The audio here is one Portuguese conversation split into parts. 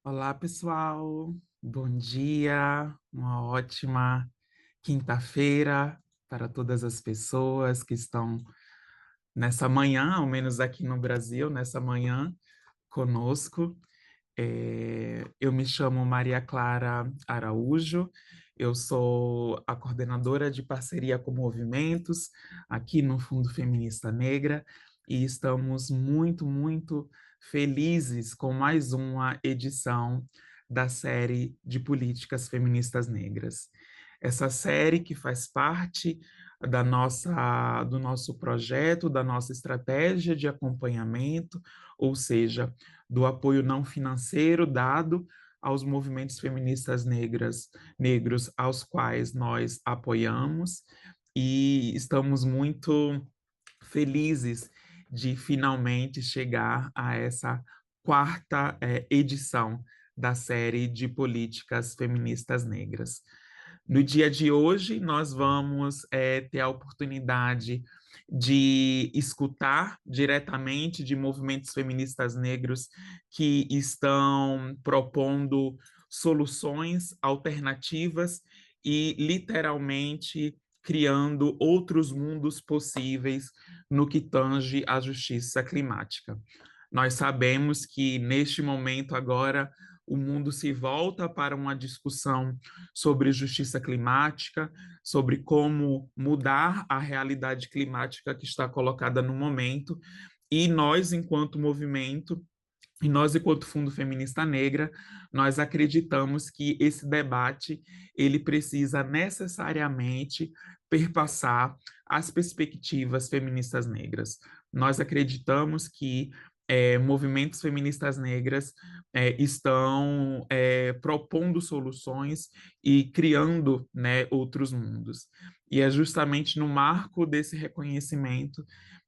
Olá, pessoal. Bom dia. Uma ótima quinta-feira para todas as pessoas que estão nessa manhã, ao menos aqui no Brasil, nessa manhã conosco. Eu me chamo Maria Clara Araújo, eu sou a coordenadora de parceria com movimentos aqui no Fundo Feminista Negra e estamos muito felizes com mais uma edição da série de políticas feministas negras. Essa série que faz parte do nosso projeto, da nossa estratégia de acompanhamento, ou seja, do apoio não financeiro dado aos movimentos feministas negros aos quais nós apoiamos, e estamos muito felizes de finalmente chegar a essa quarta edição da série de políticas feministas negras. No dia de hoje, nós vamos ter a oportunidade de escutar diretamente de movimentos feministas negros que estão propondo soluções alternativas e literalmente criando outros mundos possíveis no que tange à justiça climática. Nós sabemos que neste momento agora o mundo se volta para uma discussão sobre justiça climática, sobre como mudar a realidade climática que está colocada no momento, e nós, enquanto movimento, e nós, enquanto Fundo Feminista Negra, nós acreditamos que esse debate ele precisa necessariamente perpassar as perspectivas feministas negras. Nós acreditamos que movimentos feministas negras estão propondo soluções e criando, né, outros mundos. E é justamente no marco desse reconhecimento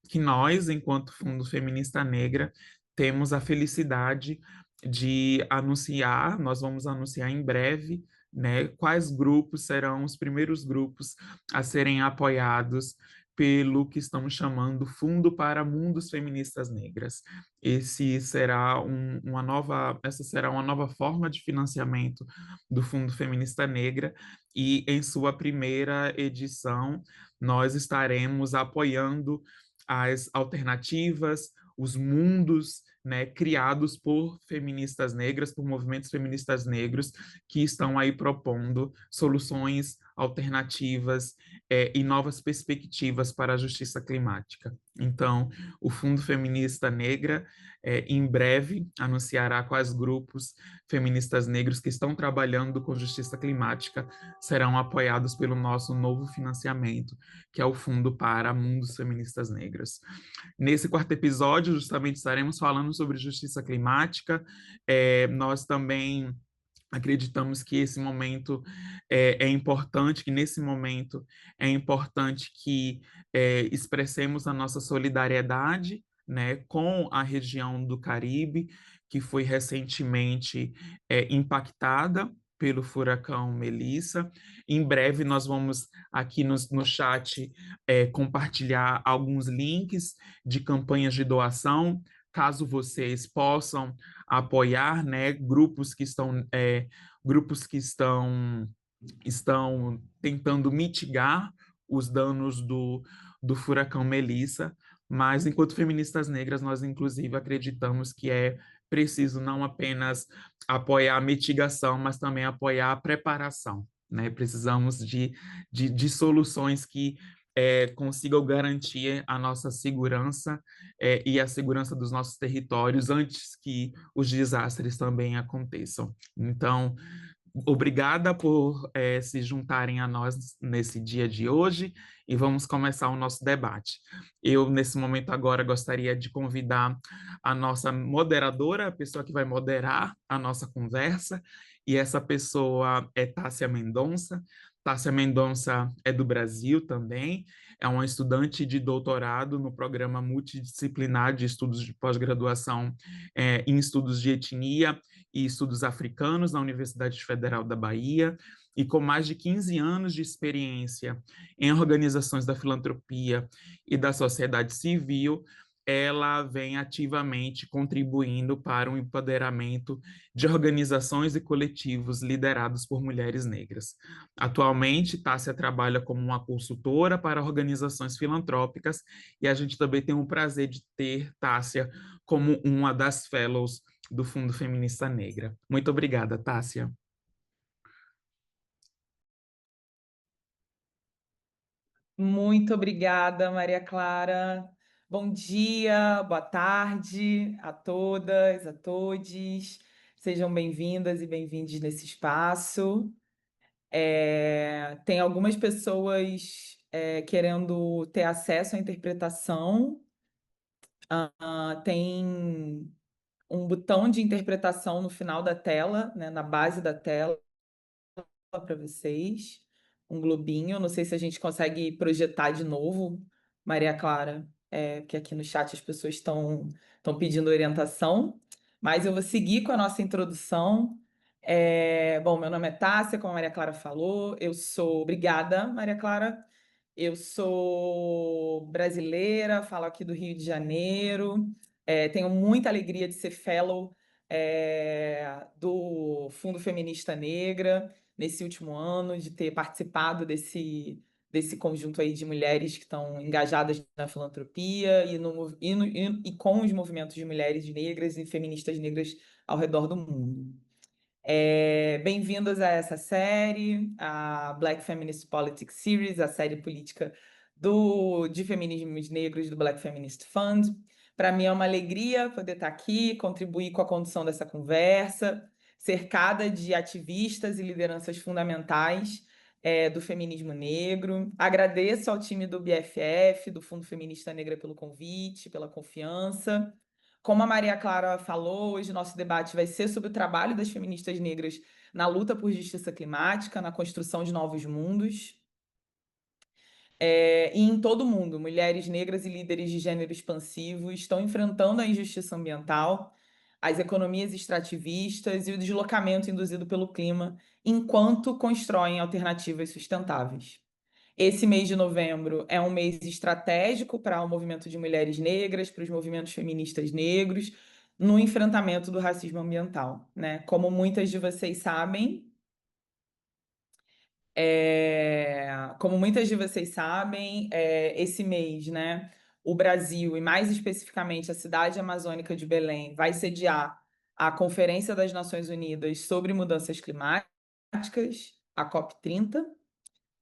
que nós, enquanto Fundo Feminista Negra, temos a felicidade de anunciar, nós vamos anunciar em breve, né, quais grupos serão os primeiros grupos a serem apoiados pelo que estamos chamando Fundo para Mundos Feministas Negras. Essa será uma nova forma de financiamento do Fundo Feminista Negra, e em sua primeira edição nós estaremos apoiando as alternativas, os mundos, né, criados por feministas negras, por movimentos feministas negros que estão aí propondo soluções alternativas e novas perspectivas para a justiça climática. Então, o Fundo Feminista Negra, em breve, anunciará quais grupos feministas negros que estão trabalhando com justiça climática serão apoiados pelo nosso novo financiamento, que é o Fundo para Mundos Feministas Negras. Nesse quarto episódio, justamente estaremos falando sobre justiça climática. Nós também acreditamos que esse momento é importante, que nesse momento é importante que expressemos a nossa solidariedade, né, com a região do Caribe, que foi recentemente impactada pelo furacão Melissa. Em breve nós vamos aqui no chat compartilhar alguns links de campanhas de doação, caso vocês possam apoiar, né, grupos que estão tentando mitigar os danos do furacão Melissa, mas enquanto feministas negras, nós inclusive acreditamos que é preciso não apenas apoiar a mitigação, mas também apoiar a preparação, né? Precisamos de soluções que consigam garantir a nossa segurança e a segurança dos nossos territórios antes que os desastres também aconteçam. Então, obrigada por se juntarem a nós nesse dia de hoje, e vamos começar o nosso debate. Eu, nesse momento agora, gostaria de convidar a nossa moderadora, a pessoa que vai moderar a nossa conversa, e essa pessoa é Tássia Mendonça. Tássia Mendonça é do Brasil também, é uma estudante de doutorado no programa multidisciplinar de estudos de pós-graduação em estudos de etnia e estudos africanos na Universidade Federal da Bahia, e com mais de 15 anos de experiência em organizações da filantropia e da sociedade civil, ela vem ativamente contribuindo para o empoderamento de organizações e coletivos liderados por mulheres negras. Atualmente, Tássia trabalha como uma consultora para organizações filantrópicas e a gente também tem o prazer de ter Tássia como uma das fellows do Fundo Feminista Negra. Muito obrigada, Tássia. Muito obrigada, Maria Clara. Bom dia, boa tarde a todas, a todes. Sejam bem-vindas e bem-vindos nesse espaço. Tem algumas pessoas querendo ter acesso à interpretação. Tem um botão de interpretação no final da tela, né, na base da tela para vocês, um globinho. Não sei se a gente consegue projetar de novo, Maria Clara, porque aqui no chat as pessoas estão pedindo orientação, mas eu vou seguir com a nossa introdução. Bom, meu nome é Tássia, como a Maria Clara falou, eu sou. Obrigada, Maria Clara. Eu sou brasileira, falo aqui do Rio de Janeiro. Tenho muita alegria de ser fellow do Fundo Feminista Negra nesse último ano, de ter participado desse conjunto aí de mulheres que estão engajadas na filantropia e com os movimentos de mulheres negras e feministas negras ao redor do mundo. Bem-vindos a essa série, a Black Feminist Politics Series, a série política de feminismos negros do Black Feminist Fund. Para mim é uma alegria poder estar aqui, contribuir com a condução dessa conversa, cercada de ativistas e lideranças fundamentais do feminismo negro. Agradeço ao time do BFF, do Fundo Feminista Negra, pelo convite, pela confiança. Como a Maria Clara falou, hoje nosso debate vai ser sobre o trabalho das feministas negras na luta por justiça climática, na construção de novos mundos. E em todo o mundo, mulheres negras e líderes de gênero expansivo estão enfrentando a injustiça ambiental, as economias extrativistas e o deslocamento induzido pelo clima, enquanto constroem alternativas sustentáveis. Esse mês de novembro é um mês estratégico para o movimento de mulheres negras, para os movimentos feministas negros, no enfrentamento do racismo ambiental, né? Como muitas de vocês sabem, esse mês, né, o Brasil, e mais especificamente a cidade amazônica de Belém, vai sediar a Conferência das Nações Unidas sobre Mudanças Climáticas, a COP30.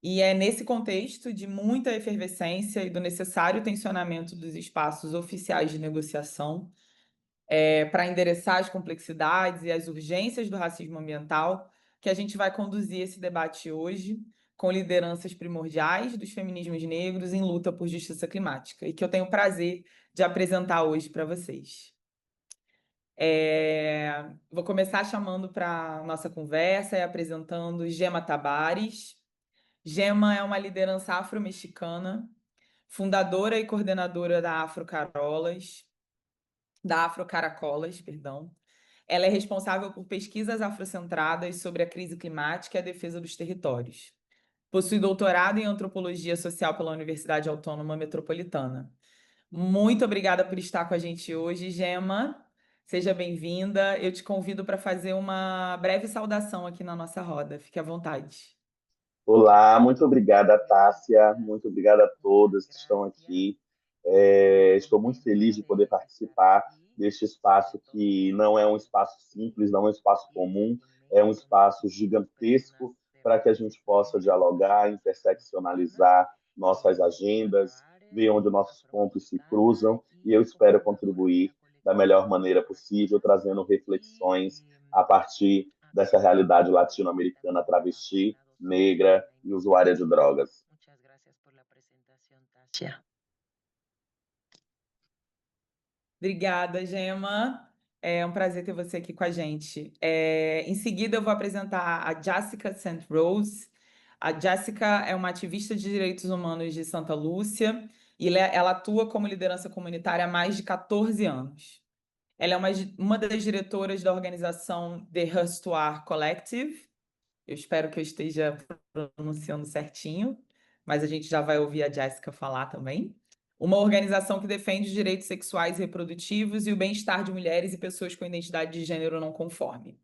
E é nesse contexto de muita efervescência e do necessário tensionamento dos espaços oficiais de negociação para endereçar as complexidades e as urgências do racismo ambiental que a gente vai conduzir esse debate hoje com lideranças primordiais dos feminismos negros em luta por justiça climática e que eu tenho o prazer de apresentar hoje para vocês. Vou começar chamando para a nossa conversa e apresentando Gema Tabares. Gema é uma liderança afro-mexicana, fundadora e coordenadora da Afro-Caracolas, perdão. Ela é responsável por pesquisas afrocentradas sobre a crise climática e a defesa dos territórios. Possui doutorado em antropologia social pela Universidade Autônoma Metropolitana. Muito obrigada por estar com a gente hoje, Gema. Seja bem-vinda. Eu te convido para fazer uma breve saudação aqui na nossa roda. Fique à vontade. Olá, muito obrigada, Tássia, muito obrigada a todas que estão aqui. Estou muito feliz de poder participar deste espaço que não é um espaço simples, não é um espaço comum, é um espaço gigantesco para que a gente possa dialogar, interseccionalizar nossas agendas, ver onde nossos pontos se cruzam, e eu espero contribuir da melhor maneira possível, trazendo reflexões a partir dessa realidade latino-americana travesti, negra e usuária de drogas. Obrigada, Gema. É um prazer ter você aqui com a gente. Em seguida, eu vou apresentar a Jessica St. Rose. A Jessica é uma ativista de direitos humanos de Santa Lúcia e ela atua como liderança comunitária há mais de 14 anos. Ela é uma das diretoras da organização The Hustuar Collective. Eu espero que eu esteja pronunciando certinho, mas a gente já vai ouvir a Jessica falar também. uma organização que defende os direitos sexuais e reprodutivos e o bem-estar de mulheres e pessoas com identidade de gênero não conforme.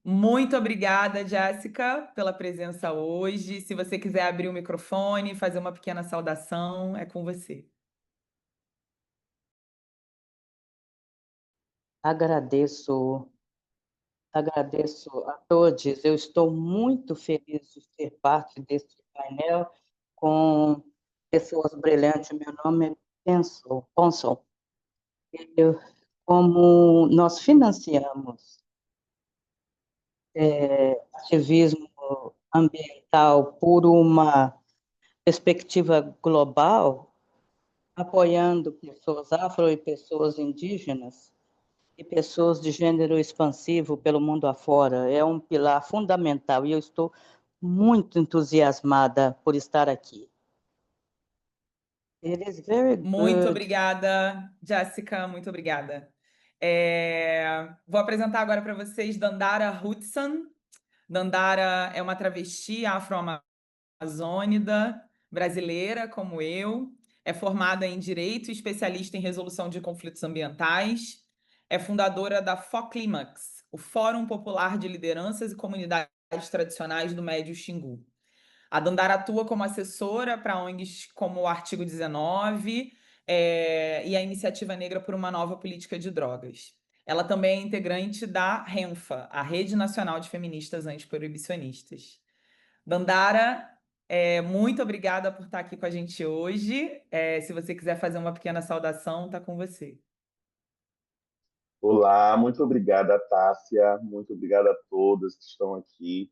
Muito obrigada, Jéssica, pela presença hoje. Se você quiser abrir o microfone, fazer uma pequena saudação, é com você. Agradeço, agradeço a todos. Eu estou muito feliz de ser parte deste painel com pessoas brilhantes. Meu nome é Ponson. Como nós financiamos ativismo ambiental por uma perspectiva global, apoiando pessoas afro e pessoas indígenas, e pessoas de gênero expansivo pelo mundo afora. É um pilar fundamental e eu estou muito entusiasmada por estar aqui. It is very Muito good. obrigada, Jéssica, muito obrigada. Vou apresentar agora para vocês Dandara Hudson. Dandara é uma travesti afro-amazônida, brasileira, como eu. É formada em Direito e especialista em resolução de conflitos ambientais. É fundadora da FOCLIMAX, o Fórum Popular de Lideranças e Comunidades Tradicionais do Médio Xingu. A Dandara atua como assessora para ONGs como o Artigo 19 e a Iniciativa Negra por uma Nova Política de Drogas. Ela também é integrante da RENFA, a Rede Nacional de Feministas Antiproibicionistas. Dandara, muito obrigada por estar aqui com a gente hoje. Se você quiser fazer uma pequena saudação, está com você. Olá, muito obrigada, Tássia, muito obrigada a todas que estão aqui.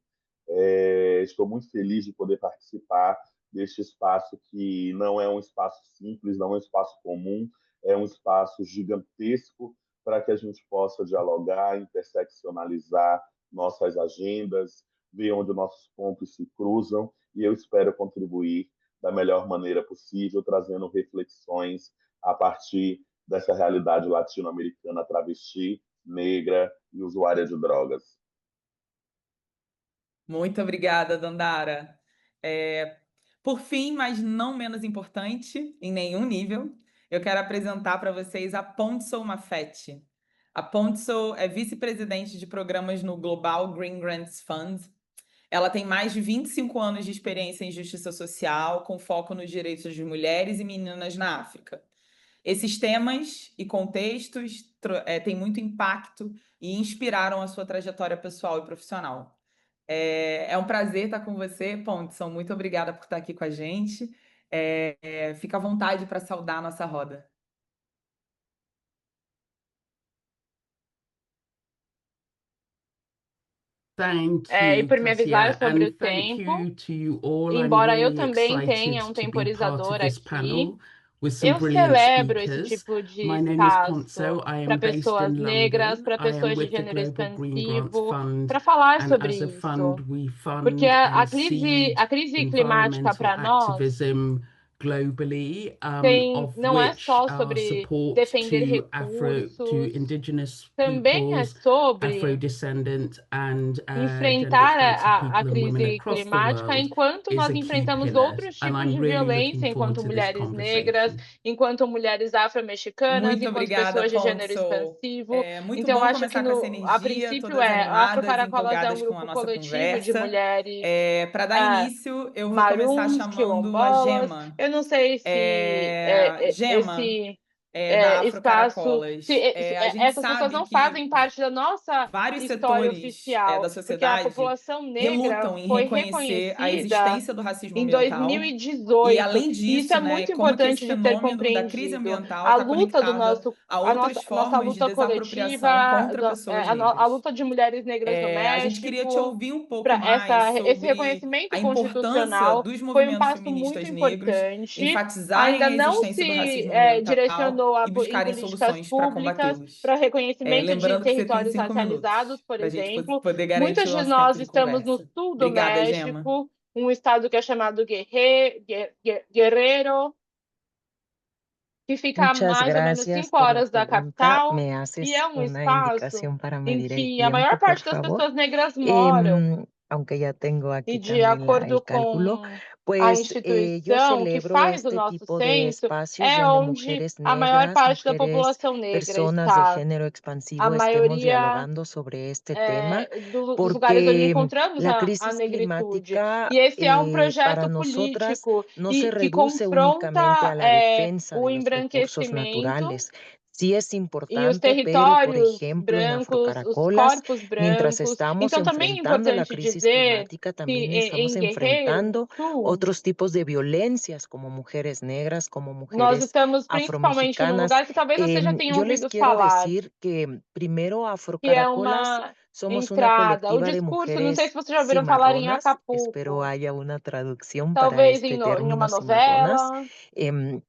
Estou muito feliz de poder participar deste espaço que não é um espaço simples, não é um espaço comum, é um espaço gigantesco para que a gente possa dialogar, interseccionalizar nossas agendas, ver onde nossos pontos se cruzam, e eu espero contribuir da melhor maneira possível, trazendo reflexões a partir dessa realidade latino-americana travesti, negra e usuária de drogas. Muito obrigada, Dandara. Por fim, mas não menos importante, em nenhum nível, eu quero apresentar para vocês a Pontso Mafete. A Pontso é vice-presidente de programas no Global Green Grants Fund. Ela tem mais de 25 anos de experiência em justiça social, com foco nos direitos de mulheres e meninas na África. Esses temas e contextos têm muito impacto e inspiraram a sua trajetória pessoal e profissional. É um prazer estar com você, Ponson. Muito obrigada por estar aqui com a gente. Fica à vontade para saudar a nossa roda. E por me avisar sobre o tempo, embora eu também tenha um temporizador aqui, eu celebro esse tipo de espaço para pessoas negras, para pessoas de gênero expansivo, para falar sobre isso. Porque a crise climática para nós não é só sobre defender recursos, também é sobre enfrentar a crise climática enquanto nós enfrentamos outros tipos de violência enquanto mulheres negras, enquanto mulheres afro-mexicanas, Muito enquanto obrigada, pessoas de gênero Ponso. expansivo. Muito Então, bom acho começar que com essa a energia, princípio todas animadas, Afrocaracolas é um empolgadas com a grupo nossa coletivo de conversa. mulheres Para dar início, eu vou começar maruns, chamando a quilombolas. Gema. Eu não sei se Gema, espaço. da Afrocaracolas. A gente Essas pessoas sabe não que fazem parte da nossa vários história setores oficial, da porque a sociedade população negra relutam em foi reconhecer a reconhecida existência do racismo em ambiental. 2018. E, além E isso é disso, muito como que esse importante de ter fenômeno da crise compreendido. ambiental A está luta do conectada a a outras nossa formas de luta coletiva, desapropriação contra pessoas a negras. luta de mulheres negras no A gente queria te México, ouvir um pouco para mais esse sobre reconhecimento a importância constitucional dos foi um movimentos passo muito feministas negros importante. enfatizarem Ainda a não existência do se racismo ambiental direcionou e em buscarem políticas soluções para públicas combatê-los. para reconhecimento de Lembrando que você tem territórios 5 racializados, minutos por para a gente exemplo. poder garantir Muitas o de nosso tempo nós de estamos no conversa. sul do Obrigada, Gema. México, um estado que é chamado Guerrero, que fica a Muchas mais ou menos gracias 5 por la horas da pregunta. capital, ¿Me e haces é um una espaço indicación para em medir el que a maior tiempo, por parte das favor? pessoas negras moram. Aunque ya tengo E aquí de también acordo el cálculo, com a Yo instituição que celebro faz o este nosso tipo de censo espacios é donde onde mujeres a maior negras, parte da mujeres, população negra personas de está. género A expansivo estemos maioria dialogando sobre este tema, dos lugares onde porque encontramos la a crisis negritude. climática E esse é um para projeto nosotras político no se que reduce únicamente a confronta la defensa o de los recursos embranquecimento naturales. Sí es e os importante, pero por territórios ejemplo en brancos, os Afrocaracolas, corpos mientras brancos. estamos Então, também é enfrentando la importante crisis dizer climática, que también em estamos Guerreiro enfrentando Sul, otros tipos de violencias como mujeres negras, como nós mujeres estamos principalmente num afromexicanas. lugar que talvez vocês já tenham Yo les ouvido quiero falar, decir que primero que é Afrocaracolas uma somos una entrada. O colectiva de discurso, não sei se mujeres vocês já ouviram falar em cimarronas. Espero Acapulco, haya una traducción para talvez este em término uma cimarronas. novela,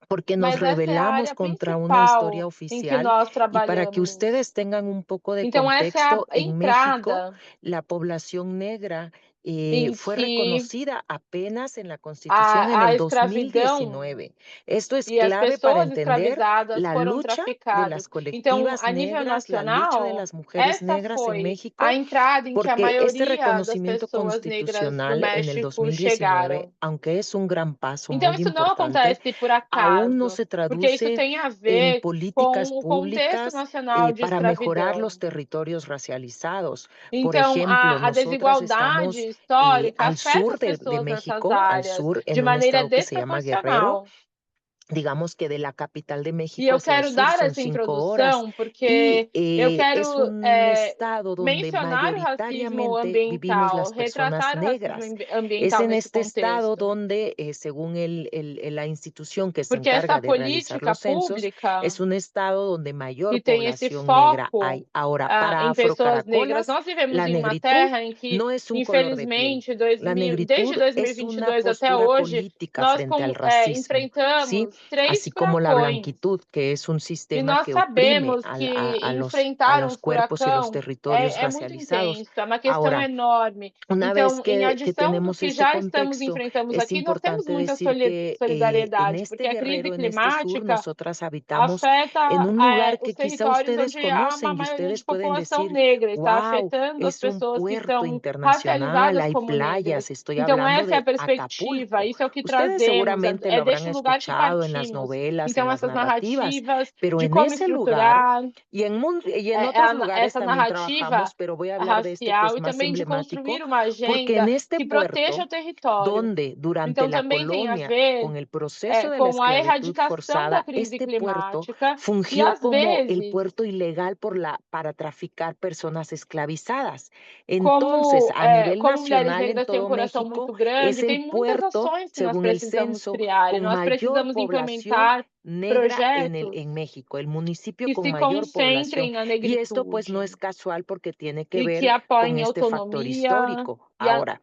Porque nos mas essa é a rebelamos área contra una historia principal em que oficial nós y para que trabalhamos. ustedes tengan un poco de Então, essa é contexto, a en México entrada la población negra em fue que reconocida apenas en la Constitución en a el escravidão 2019. Esto es e as clave para pessoas entender escravizadas la foram lucha de traficadas. las Então, colectivas a nível negras, la lucha de nacional, las mujeres essa negras en foi México, a entrada em que a porque este maioria das reconocimiento pessoas negras do constitucional en el México 2019, chegaram. aunque es un gran paso Então, muy isso não importante, acontece por aún no acaso, se porque isso traduce tem a en ver políticas com o contexto públicas nacional de para mejorar escravidão. los territorios racializados. Por Então, ejemplo, a nosotras desigualdade estamos histórica al afeta sur as de pessoas nessas México, al áreas sur, de en un maneira estado que se llama Guerrero. desproporcional. Digamos que de la capital de E México eu hacia el quero sur dar son essa 5 horas. introdução porque eu Y quero es un estado donde mencionar o racismo mayoritariamente vivimos ambiental, las personas retratar o racismo negras. Es ambiental en nesse este estado contexto. donde, según la institución que se Porque essa encarga de realizar política los censos, pública es un estado donde que mayor tem esse población negra hay. foco Ahora, para em pessoas negras. Afrocaracolas, Nós vivemos la em uma negritud terra em que, no es un color de piel. infelizmente, La desde negritud es una 2022 até postura hoje, política nós frente al racismo, ¿sí? enfrentamos 3 Así como la furacões. blanquitud, que es un E sistema nós que oprime sabemos que a enfrentar los furacão cuerpos y los territorios é muito racializados. intenso, é uma questão Ahora, enorme. una Então, vez em que adição do tenemos que este já contexto, enfrentamos es aqui, nós temos importante muita decir que en solidariedade, este porque a crise Guerrero, en este sur, climática nosotras habitamos afeta en un lugar os que quizá territórios ustedes onde há uma conocen y maioria de ustedes pueden população decir, negra, está wow, afetando as es un pessoas que puerto estão internacional, racializadas hay como negras. playas, estoy Então, hablando essa é a de perspectiva, Acapulco. isso é o que Ustedes trazemos, seguramente lo é habrán deste lugar que escuchado en las partimos. novelas, Então, en las essas narrativas, narrativas pero de en como ese lugar estruturar y en otros lugares essa también narrativa trabajamos, pero voy a hablar de este que racial es e más também de emblemático, construir uma porque en agenda este que proteja o puerto, território. donde durante Então, la também tem a colonia, ver con el proceso de la com a esclavitud erradicação da forzada, crise este puerto climática e, fungió às como el vezes, puerto ilegal para traficar personas esclavizadas. Entonces, como, a nivel como mulheres nacional en negras têm um todo coração México, muito es grande, el tem muitas puerto, ações que nós según el precisamos censo, criar e con nós mayor precisamos población implementar negra projetos en México, el municipio que con se mayor población. concentrem na Y esto pues no negritude es casual porque tiene que e que ver con apoiem este factor autonomia histórico. e Ahora,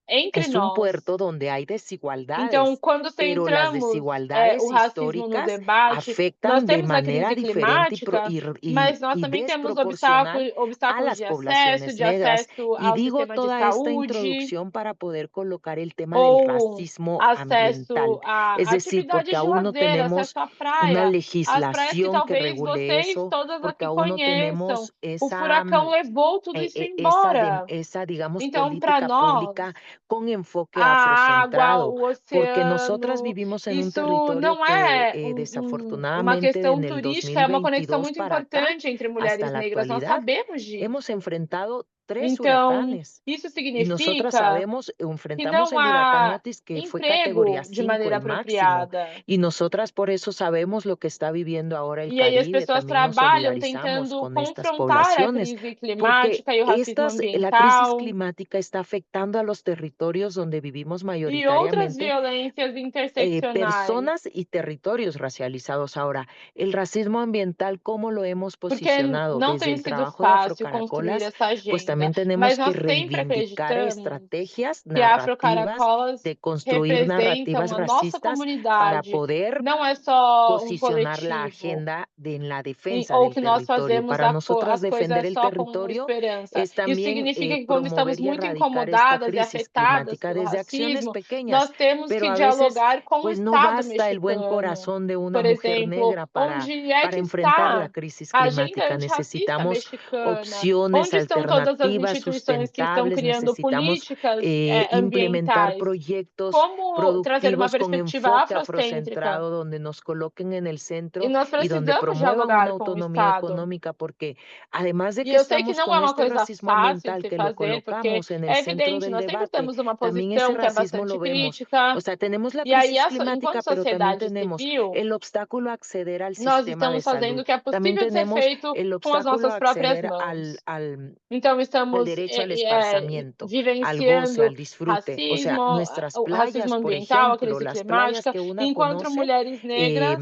entre es un nós. puerto donde hay Então, desigualdades, quando pero las centramos o desigualdades racismo no históricas debate, nós afectan de temos a manera crise diferente climática, mas nós y também temos desproporcional a obstáculos las poblaciones de negras. acesso Y ao digo sistema de toda esta saúde introducción para poder colocar el tema del ou racismo ambiental. acesso a Es decir, porque atividades de aún no lazer, tenemos acesso à una praia, as praias que legislación que talvez regule vocês eso, todas porque aqui aún no conheçam. tenemos O furacão levou tudo isso embora. esa, digamos, Então, para política nós, pública con enfoque a água, afrocentrado, o porque nosotras oceano, vivimos en un isso territorio não que é uma desafortunadamente questão en el turística, é uma conexão 2022 muito para acá, importante entre hasta mulheres la negras. Nós actualidad, sabemos hemos disso. enfrentado 3 Então, huracanes. isso Y nosotras significa sabemos, que enfrentamos não el huracán há Otis, que fue emprego categoría de 5, maneira el máximo. apropriada. Y nosotras por eso sabemos lo que está viviendo ahora el E aí as Caribe, pessoas también nos trabalham solidarizamos tentando con estas confrontar a poblaciones, crise porque climática e o racismo la crisis ambiental climática está afectando a los territorios donde vivimos e outras mayoritariamente violências interseccionais. personas y territorios racializados. Ahora, el racismo ambiental, ¿cómo lo hemos Porque posicionado não desde tem el sido trabajo de fácil construir Afrocaracolas? essa Pues agenda, también tenemos mas que nós sempre reivindicar acreditamos estrategias que a narrativas Afrocaracolas de construir representam narrativas a nossa racistas para comunidade. poder Não é só posicionar la coletivo, agenda en la defensa ou del que nós territorio. fazemos Para nosotras as coisas defender el só com territorio esperança. es Isso también significa que quando estamos promover y muito erradicar esta incomodadas e crisis afetadas climática pelo desde acciones racismo, pequeñas, nós temos pero que a veces dialogar com o pues no Estado basta el buen mexicano, corazón de una por mujer exemplo, negra onde é para que enfrentar la está crisis a agenda climática. antirracista Necesitamos mexicana? opciones Onde estão todas as essas productivas, instituições que estão sustentables, criando necesitamos políticas implementar ambientais, proyectos como trazer uma productivos con perspectiva enfoque afrocentrada. afrocentrado, donde nos coloquen en el E centro nós y donde precisamos promuevan una dialogar com o autonomía Estado. económica, porque además de E que eu sei que estamos não é con uma este coisa racismo fácil de ambiental se que lo fazer, porque colocamos en el é centro evidente, del nós sempre debate, temos uma también ese posição que é racismo bastante lo vemos. crítica, O sea, tenemos la e aí, crisis enquanto climática, pero también sociedade tenemos civil, el obstáculo a acceder al nós sistema de estamos fazendo salud. o que é También possível de ser tenemos feito el com as obstáculo nossas a próprias acceder mãos. al Então, estamos derecho al esparcimiento, al goce, vivenciando al disfrute. O sea, nuestras o racismo playas, por ambiental, a ejemplo, crise las playas climática, que una enquanto conoce, mulheres negras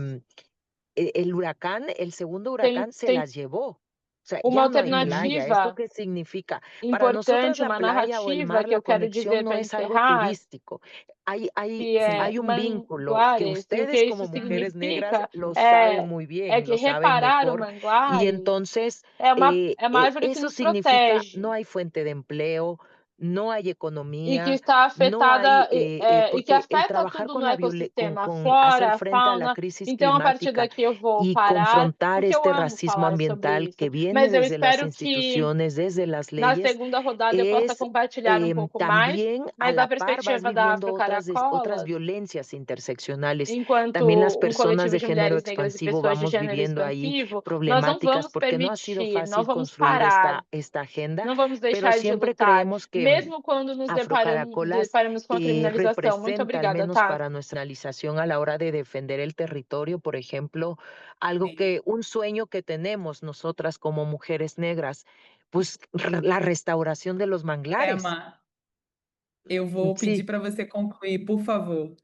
el huracán, el segundo têm, huracán se las llevó. O sea, uma ya no hay playa. ¿Esto alternativa qué significa? Para nosotras importante, la uma playa o el narrativa mar, que la eu quero conexión dizer no para es algo encerrar, turístico. Hay, que é hay un vínculo que manguares, e o que ustedes isso como mujeres negras significa lo saben é, muy é bien, que lo saben reparar o mejor. Y manguares entonces, é uma árvore que eso nos significa protege no hay fuente de empleo, no hay e que economía, está no hay, afetada e que porque el afeta trabajar tudo con no la ecossistema, a hacer flora, a frente a la fauna. crisis Então, a partir climática daqui eu vou y parar, confrontar porque eu este amo racismo falar sobre ambiental isso. que viene Mas eu desde las espero que instituciones, desde las na leyes, segunda rodada eu possa es compartilhar um pouco mais, también a mas da la par vas perspectiva da viviendo Afro otras Caracolas, violencias interseccionales. También las enquanto personas coletivo de de género mulheres negras e expansivo pessoas de vamos gênero viviendo ahí expansivo, nós não problemáticas vamos porque no ha sido permitir, não fácil vamos construir parar, esta agenda, não vamos pero deixar de siempre lutar, creemos que mesmo quando nos Afrocaracolas deparamos com a criminalização. Muito representa, al obrigada, menos tá? para nuestra realización a la hora de defender el territorio, por ejemplo, algo que, un sueño que tenemos nosotras como mujeres negras, pues la restauración de los manglares. Emma, eu vou pedir Sí. para você concluir, por favor,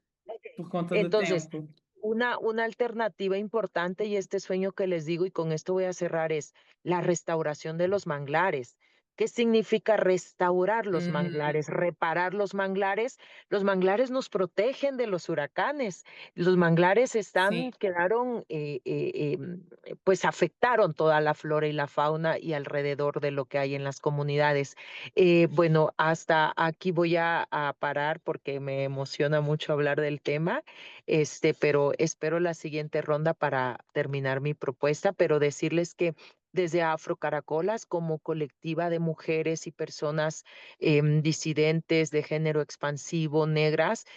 por conta do Entonces, tempo. una alternativa importante y este sueño que les digo, y con esto voy a cerrar, es la restauración de los manglares. ¿Qué significa restaurar los manglares? Reparar los manglares. Los manglares nos protegen de los huracanes. Los manglares Sim. quedaron, pues afectaron toda la flora y la fauna y alrededor de lo que hay en las comunidades. Bueno, hasta aquí voy a parar porque me emociona mucho hablar del tema. Pero espero la siguiente ronda para terminar mi propuesta, pero decirles que desde Afrocaracolas, como colectiva de mujeres y personas disidentes de género expansivo, negras,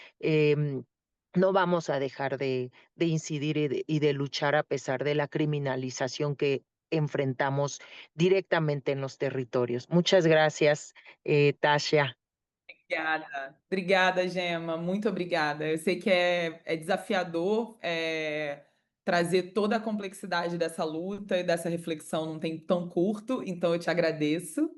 no vamos a dejar de incidir y de luchar a pesar de la criminalización que enfrentamos directamente en los territorios. Muchas gracias, Tasha. Obrigada, Gemma, muito obrigada. Eu sei que é desafiador trazer toda a complexidade dessa luta e dessa reflexão num tempo tão curto, então eu te agradeço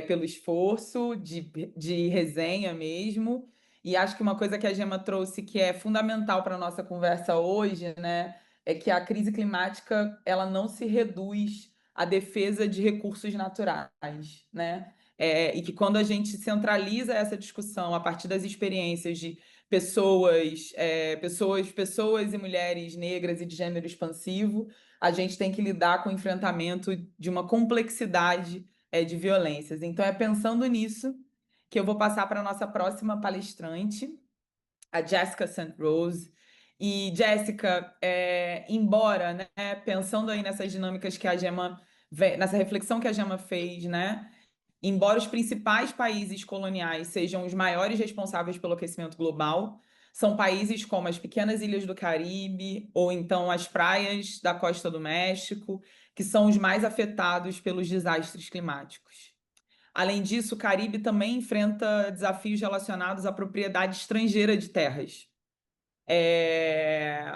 pelo esforço de resenha mesmo. E acho que uma coisa que a Gemma trouxe que é fundamental para a nossa conversa hoje, né, é que a crise climática ela não se reduz à defesa de recursos naturais, né? E que quando a gente centraliza essa discussão a partir das experiências de pessoas e mulheres negras e de gênero expansivo, a gente tem que lidar com o enfrentamento de uma complexidade de violências. Então, é pensando nisso que eu vou passar para a nossa próxima palestrante, a Jessica St. Rose. E, Jessica, embora, né, pensando aí nessas dinâmicas que a Gemma, nessa reflexão que a Gemma fez, né, embora os principais países coloniais sejam os maiores responsáveis pelo aquecimento global, são países como as pequenas ilhas do Caribe ou então as praias da costa do México, que são os mais afetados pelos desastres climáticos. Além disso, o Caribe também enfrenta desafios relacionados à propriedade estrangeira de terras.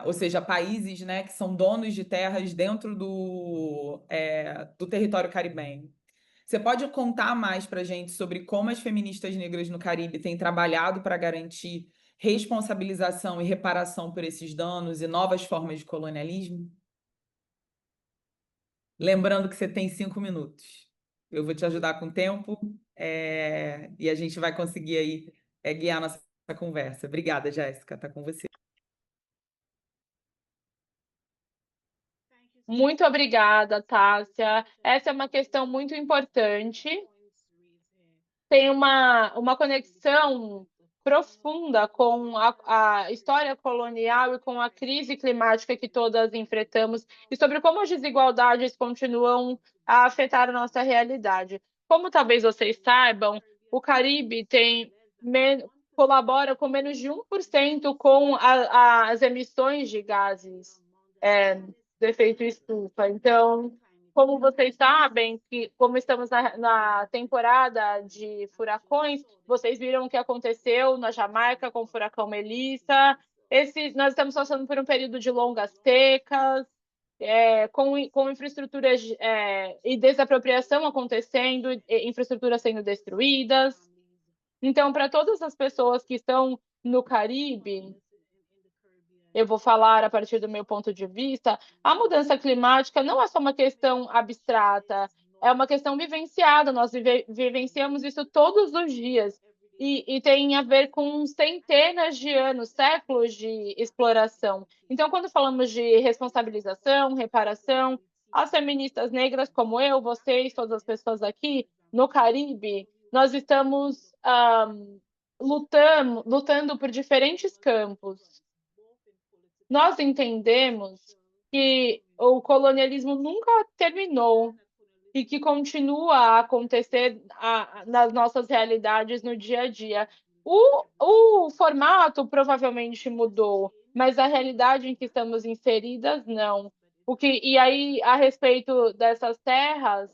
Ou seja, países, né, que são donos de terras dentro do território caribenho. Você pode contar mais para a gente sobre como as feministas negras no Caribe têm trabalhado para garantir responsabilização e reparação por esses danos e novas formas de colonialismo? Lembrando que você tem 5 minutos. Eu vou te ajudar com o tempo e a gente vai conseguir aí guiar nossa conversa. Obrigada, Jéssica. Está com você. Muito obrigada, Tássia. Essa é uma questão muito importante. Tem uma conexão profunda com a história colonial e com a crise climática que todas enfrentamos e sobre como as desigualdades continuam a afetar a nossa realidade. Como talvez vocês saibam, o Caribe colabora com menos de 1% com as emissões de gases do efeito estufa. Então, como vocês sabem, como estamos na temporada de furacões, vocês viram o que aconteceu na Jamaica com o furacão Melissa. Nós estamos passando por um período de longas secas, com infraestruturas e desapropriação acontecendo, infraestruturas sendo destruídas. Então, para todas as pessoas que estão no Caribe, eu vou falar a partir do meu ponto de vista, a mudança climática não é só uma questão abstrata, é uma questão vivenciada, nós vivenciamos isso todos os dias, e tem a ver com centenas de anos, séculos de exploração. Então, quando falamos de responsabilização, reparação, as feministas negras como eu, vocês, todas as pessoas aqui no Caribe, nós estamos lutando por diferentes campos. Nós entendemos que o colonialismo nunca terminou e que continua a acontecer nas nossas realidades no dia a dia. O formato provavelmente mudou, mas a realidade em que estamos inseridas, não. E aí, a respeito dessas terras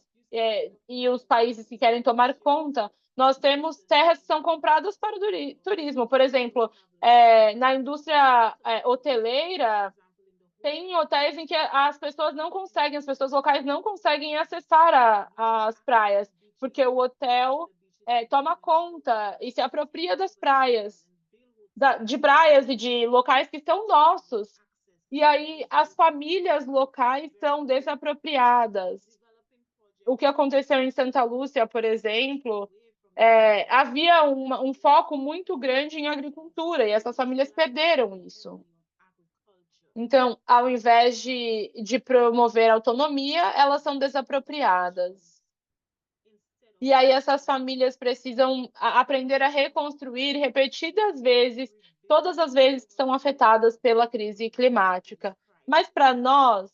e os países que querem tomar conta, nós temos terras que são compradas para o turismo. Por exemplo, na indústria hoteleira, tem hotéis em que as pessoas locais não conseguem acessar as praias, porque o hotel toma conta e se apropria das praias, de praias e de locais que são nossos. E aí as famílias locais são desapropriadas. O que aconteceu em Santa Lúcia, por exemplo, havia um foco muito grande em agricultura e essas famílias perderam isso. Então, ao invés de promover autonomia, elas são desapropriadas. E aí essas famílias precisam aprender a reconstruir repetidas vezes, todas as vezes que são afetadas pela crise climática. Mas para nós,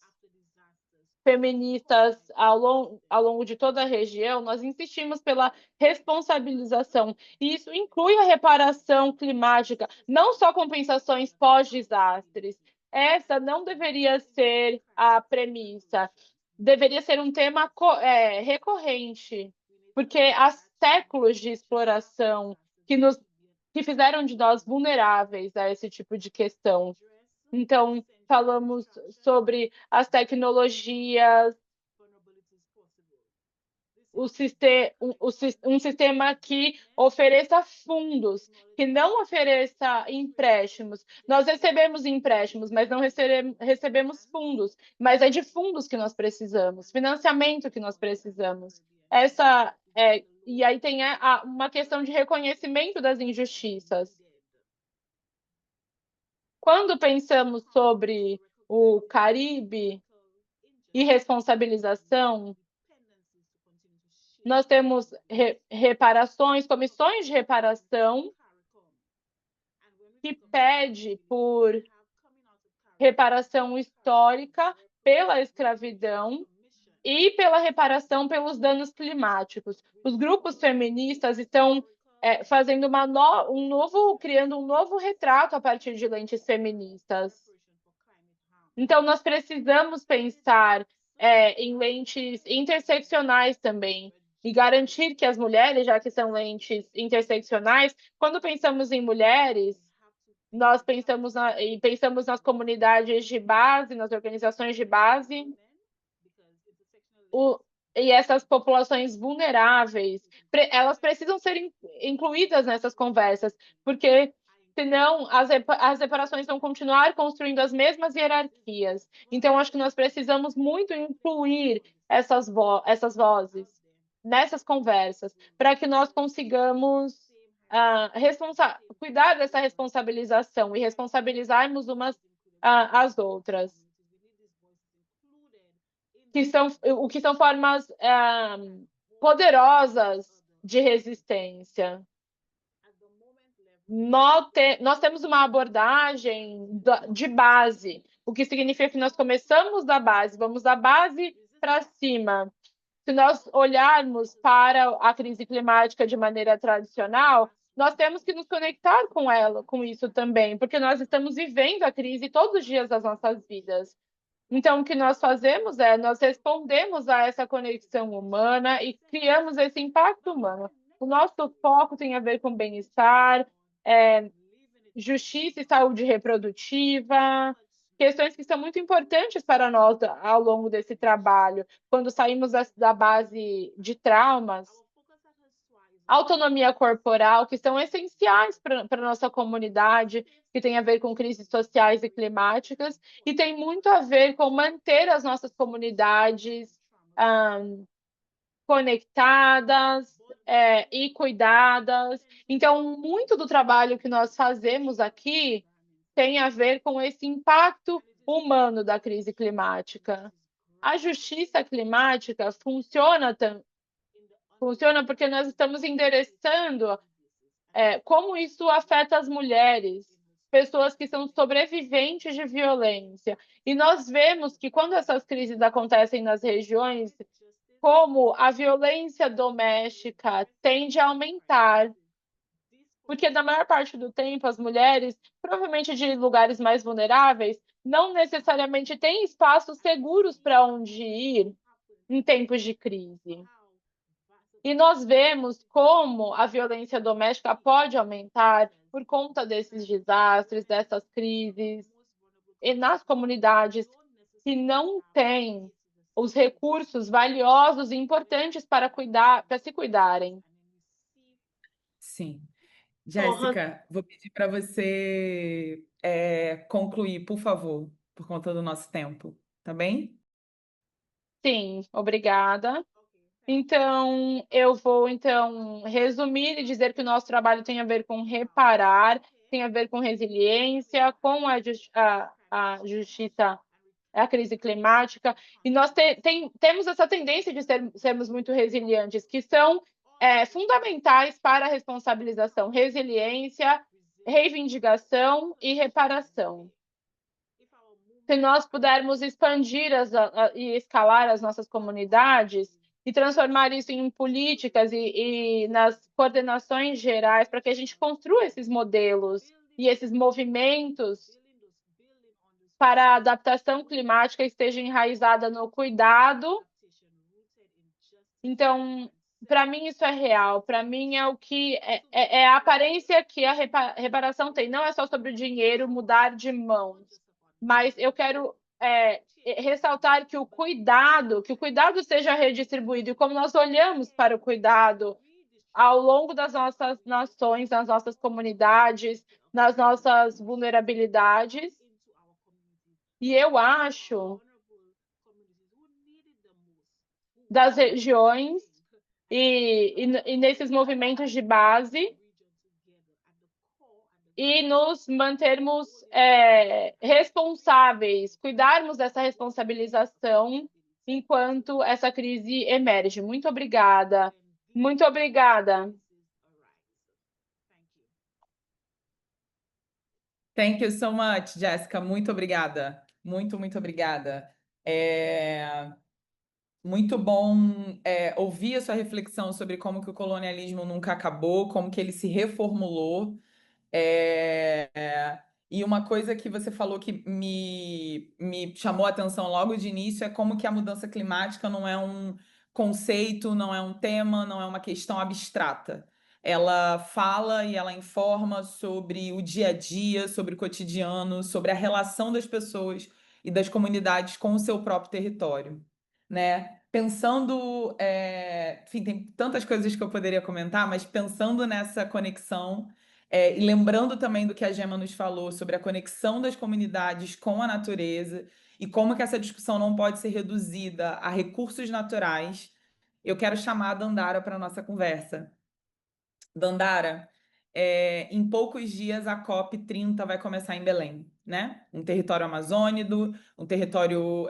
feministas ao longo de toda a região, nós insistimos pela responsabilização. E isso inclui a reparação climática, não só compensações pós-desastres. Essa não deveria ser a premissa. Deveria ser um tema recorrente, porque há séculos de exploração que fizeram de nós vulneráveis a esse tipo de questão. Então, falamos sobre as tecnologias, um sistema que ofereça fundos, que não ofereça empréstimos. Nós recebemos empréstimos, mas não recebemos fundos. Mas é de fundos que nós precisamos, financiamento que nós precisamos. E aí tem uma questão de reconhecimento das injustiças. Quando pensamos sobre o Caribe e responsabilização, nós temos reparações, comissões de reparação que pede por reparação histórica pela escravidão e pela reparação pelos danos climáticos. Os grupos feministas estão criando um novo retrato a partir de lentes feministas. Então, nós precisamos pensar em lentes interseccionais também e garantir que as mulheres, já que são lentes interseccionais, quando pensamos em mulheres, nós pensamos nas comunidades de base, nas organizações de base, e essas populações vulneráveis, elas precisam ser incluídas nessas conversas, porque senão as reparações vão continuar construindo as mesmas hierarquias. Então, acho que nós precisamos muito incluir essas vozes nessas conversas, para que nós consigamos cuidar dessa responsabilização e responsabilizarmos umas às outras. O que são formas poderosas de resistência. Nós temos uma abordagem de base, o que significa que nós começamos da base, vamos da base para cima. se nós olharmos para a crise climática de maneira tradicional, nós temos que nos conectar com ela, com isso também, porque nós estamos vivendo a crise todos os dias das nossas vidas. Então, o que nós fazemos é, nós respondemos a essa conexão humana e criamos esse impacto humano. O nosso foco tem a ver com bem-estar, justiça e saúde reprodutiva, questões que são muito importantes para nós ao longo desse trabalho. Quando saímos da base de traumas, autonomia corporal, que são essenciais para a nossa comunidade, que tem a ver com crises sociais e climáticas, e tem muito a ver com manter as nossas comunidades conectadas e cuidadas. Então, muito do trabalho que nós fazemos aqui tem a ver com esse impacto humano da crise climática. A justiça climática funciona porque nós estamos endereçando como isso afeta as mulheres, pessoas que são sobreviventes de violência. E nós vemos que quando essas crises acontecem nas regiões, como a violência doméstica tende a aumentar, porque na maior parte do tempo as mulheres, provavelmente de lugares mais vulneráveis, não necessariamente têm espaços seguros para onde ir em tempos de crise. E nós vemos como a violência doméstica pode aumentar por conta desses desastres, dessas crises, e nas comunidades que não têm os recursos valiosos e importantes para se cuidarem. Sim. Jéssica, vou pedir para você concluir, por favor, por conta do nosso tempo, tá bem? Sim, obrigada. Então, eu vou resumir e dizer que o nosso trabalho tem a ver com reparar, tem a ver com resiliência, com a justiça, a crise climática, e nós temos essa tendência de sermos muito resilientes, que são fundamentais para a responsabilização, resiliência, reivindicação e reparação. Se nós pudermos expandir e escalar as nossas comunidades e transformar isso em políticas e nas coordenações gerais para que a gente construa esses modelos e esses movimentos para a adaptação climática esteja enraizada no cuidado. Então, para mim, isso é real. Para mim, é o que é a aparência que a reparação tem. Não é só sobre o dinheiro mudar de mãos, mas eu quero ressaltar que o cuidado seja redistribuído, e como nós olhamos para o cuidado ao longo das nossas nações, nas nossas comunidades, nas nossas vulnerabilidades. E eu acho das regiões e nesses movimentos de base e nos mantermos responsáveis, cuidarmos dessa responsabilização enquanto essa crise emerge. Muito obrigada. Muito obrigada. Thank you so much, Jéssica. Muito obrigada. Muito, muito obrigada. Muito bom ouvir a sua reflexão sobre como que o colonialismo nunca acabou, como que ele se reformulou. E uma coisa que você falou que me chamou a atenção logo de início é como que a mudança climática não é um conceito, não é um tema, não é uma questão abstrata. Ela fala e ela informa sobre o dia a dia, sobre o cotidiano, sobre a relação das pessoas e das comunidades com o seu próprio território, né? Pensando, enfim, tem tantas coisas que eu poderia comentar, mas pensando nessa conexão, e lembrando também do que a Gemma nos falou sobre a conexão das comunidades com a natureza e como que essa discussão não pode ser reduzida a recursos naturais, eu quero chamar a Dandara para a nossa conversa. Dandara, em poucos dias a COP30 vai começar em Belém, né? Um território amazônico, um território,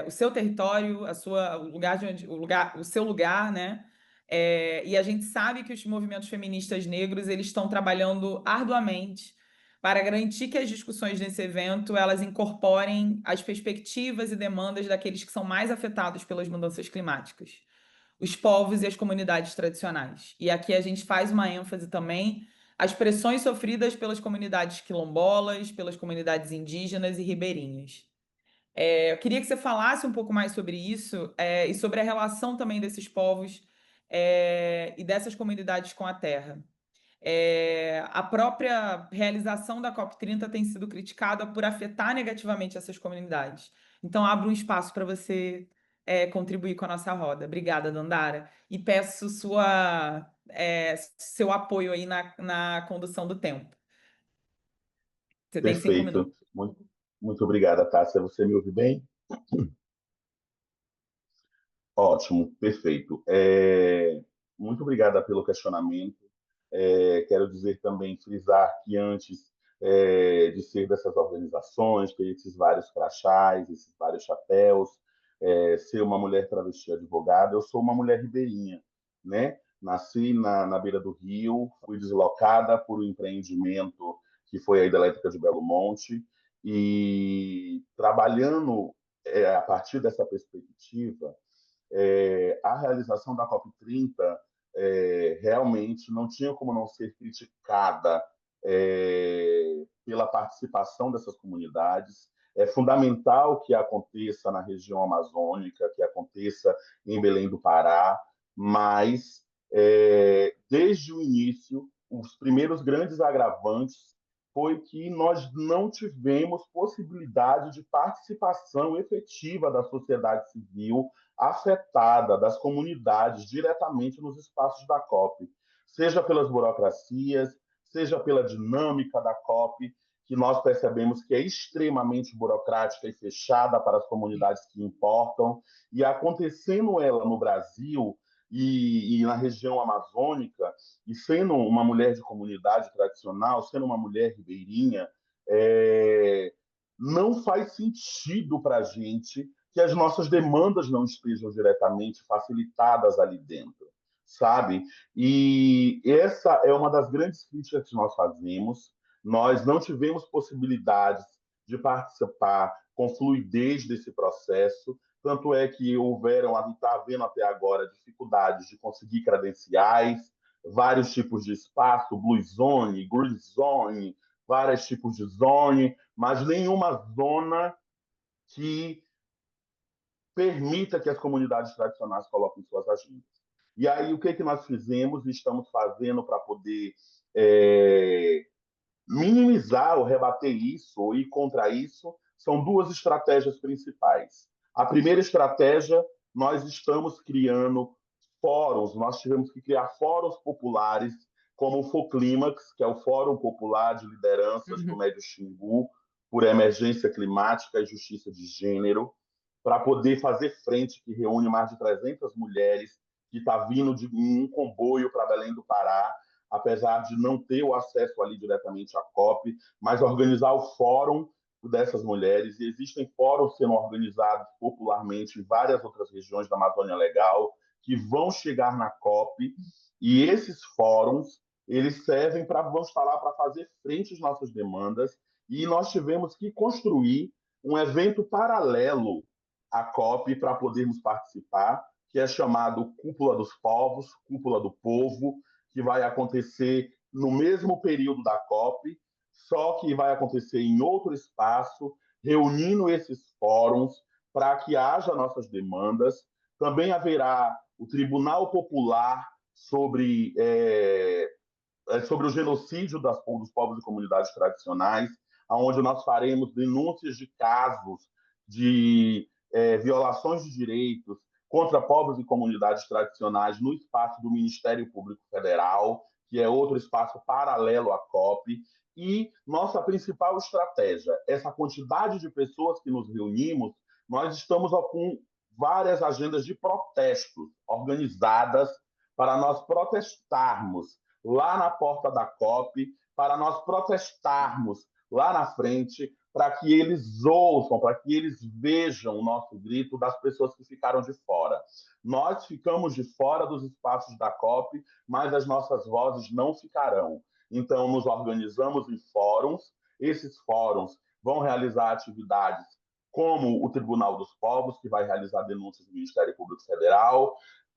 o seu território, o seu lugar, né? E a gente sabe que os movimentos feministas negros eles estão trabalhando arduamente para garantir que as discussões nesse evento elas incorporem as perspectivas e demandas daqueles que são mais afetados pelas mudanças climáticas. os povos e as comunidades tradicionais. E aqui a gente faz uma ênfase também às pressões sofridas pelas comunidades quilombolas, pelas comunidades indígenas e ribeirinhas. Eu queria que você falasse um pouco mais sobre isso, e sobre a relação também desses povos e dessas comunidades com a terra. A própria realização da COP30 tem sido criticada por afetar negativamente essas comunidades. Então, abro um espaço para você contribuir com a nossa roda. Obrigada, Dandara. E peço seu apoio aí na condução do tempo. Você tem 5 minutos. Perfeito. Muito obrigada, Tássia. Você me ouve bem? Ótimo, perfeito. Muito obrigada pelo questionamento. Quero dizer também, frisar que antes de ser dessas organizações, ter esses vários crachás, esses vários chapéus, ser uma mulher travesti advogada, eu sou uma mulher ribeirinha, né? Nasci na beira do rio, fui deslocada por um empreendimento que foi a hidrelétrica de Belo Monte, e trabalhando a partir dessa perspectiva, a realização da COP30 realmente não tinha como não ser criticada pela participação dessas comunidades. É fundamental que aconteça na região amazônica, que aconteça em Belém do Pará, mas, desde o início, os primeiros grandes agravantes foi que nós não tivemos possibilidade de participação efetiva da sociedade civil afetada, das comunidades, diretamente nos espaços da COP, seja pelas burocracias, seja pela dinâmica da COP, que nós percebemos que é extremamente burocrática e fechada para as comunidades que importam, e acontecendo ela no Brasil e na região amazônica, e sendo uma mulher de comunidade tradicional, sendo uma mulher ribeirinha, não faz sentido para a gente que as nossas demandas não estejam diretamente facilitadas ali dentro, sabe? E essa é uma das grandes críticas que nós fazemos. Nós não tivemos possibilidades de participar com fluidez desse processo, tanto é que houveram, a gente está vendo até agora, dificuldades de conseguir credenciais, vários tipos de espaço, blue zone, green zone, vários tipos de zone, mas nenhuma zona que permita que as comunidades tradicionais coloquem suas agendas. E aí, o que nós fizemos e estamos fazendo para poder minimizar ou rebater isso ou ir contra isso? São duas estratégias principais. A primeira estratégia, nós estamos criando fóruns, nós tivemos que criar fóruns populares, como o FOClímax, que é o Fórum Popular de Lideranças do Médio Xingu, por emergência climática e justiça de gênero, para poder fazer frente, que reúne mais de 300 mulheres, que está vindo de um comboio para Belém do Pará, apesar de não ter o acesso ali diretamente à COP, mas organizar o fórum dessas mulheres. E existem fóruns sendo organizados popularmente em várias outras regiões da Amazônia Legal, que vão chegar na COP, e esses fóruns, eles servem vão estar lá para fazer frente às nossas demandas, e nós tivemos que construir um evento paralelo à COP para podermos participar, que é chamado Cúpula dos Povos, Cúpula do Povo, que vai acontecer no mesmo período da COP, só que vai acontecer em outro espaço, reunindo esses fóruns para que haja nossas demandas. Também haverá o Tribunal Popular sobre o genocídio dos povos e comunidades tradicionais, onde nós faremos denúncias de casos de violações de direitos contra povos e comunidades tradicionais no espaço do Ministério Público Federal, que é outro espaço paralelo à COP. E nossa principal estratégia, essa quantidade de pessoas que nos reunimos, nós estamos com várias agendas de protestos organizadas para nós protestarmos lá na porta da COP, para nós protestarmos lá na frente, para que eles ouçam, para que eles vejam o nosso grito das pessoas que ficaram de fora. Nós ficamos de fora dos espaços da COP, mas as nossas vozes não ficarão. Então, nos organizamos em fóruns. Esses fóruns vão realizar atividades como o Tribunal dos Povos, que vai realizar denúncias do Ministério Público Federal.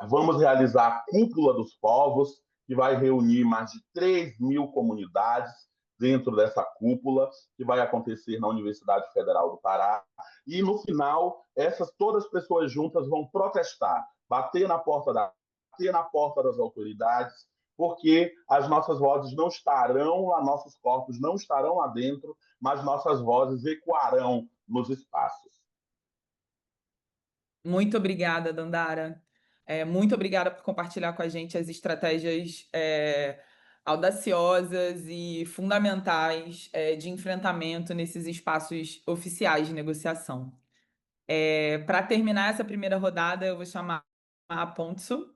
Vamos realizar a Cúpula dos Povos, que vai reunir mais de 3.000 comunidades dentro dessa cúpula, que vai acontecer na Universidade Federal do Pará. E, no final, todas as pessoas juntas vão protestar, bater na porta das autoridades, porque as nossas vozes não estarão lá, nossos corpos não estarão lá dentro, mas nossas vozes ecoarão nos espaços. Muito obrigada, Dandara. Muito obrigada por compartilhar com a gente as estratégias audaciosas e fundamentais de enfrentamento nesses espaços oficiais de negociação. Para terminar essa primeira rodada, eu vou chamar a Pontso.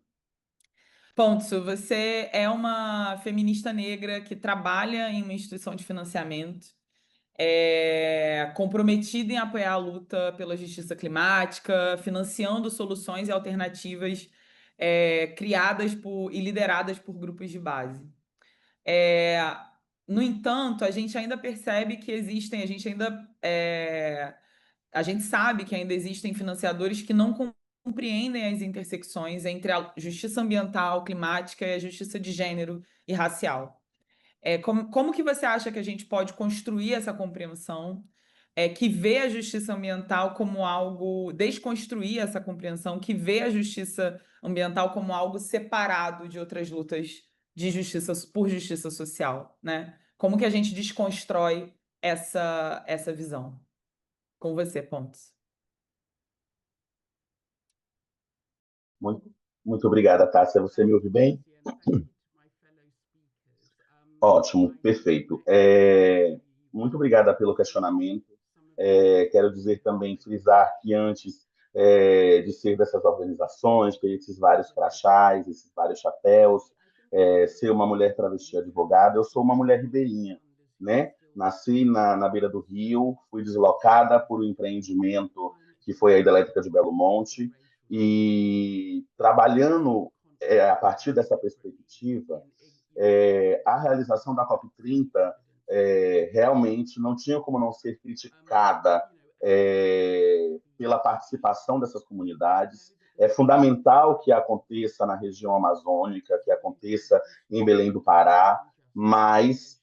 Pontso, você é uma feminista negra que trabalha em uma instituição de financiamento, comprometida em apoiar a luta pela justiça climática, financiando soluções e alternativas criadas e lideradas por grupos de base. No entanto, a gente ainda percebe que existem, a gente sabe que ainda existem financiadores que não compreendem as intersecções entre a justiça ambiental, climática e a justiça de gênero e racial. Como que você acha que a gente pode construir essa compreensão, que vê a justiça ambiental como algo, desconstruir essa compreensão, que vê a justiça ambiental como algo separado de outras lutas de justiça, por justiça social, né? Como que a gente desconstrói essa visão? Com você, Pontes. Muito obrigada, Tássia. Você me ouve bem? Ótimo, perfeito. Muito obrigada pelo questionamento. Quero dizer também, frisar que antes de ser dessas organizações, ter esses vários crachás, esses vários chapéus, ser uma mulher travesti advogada, eu sou uma mulher ribeirinha, né? Nasci na beira do rio, fui deslocada por um empreendimento que foi a hidrelétrica de Belo Monte, e trabalhando a partir dessa perspectiva, a realização da COP30 realmente não tinha como não ser criticada pela participação dessas comunidades. É fundamental que aconteça na região amazônica, que aconteça em Belém do Pará, mas,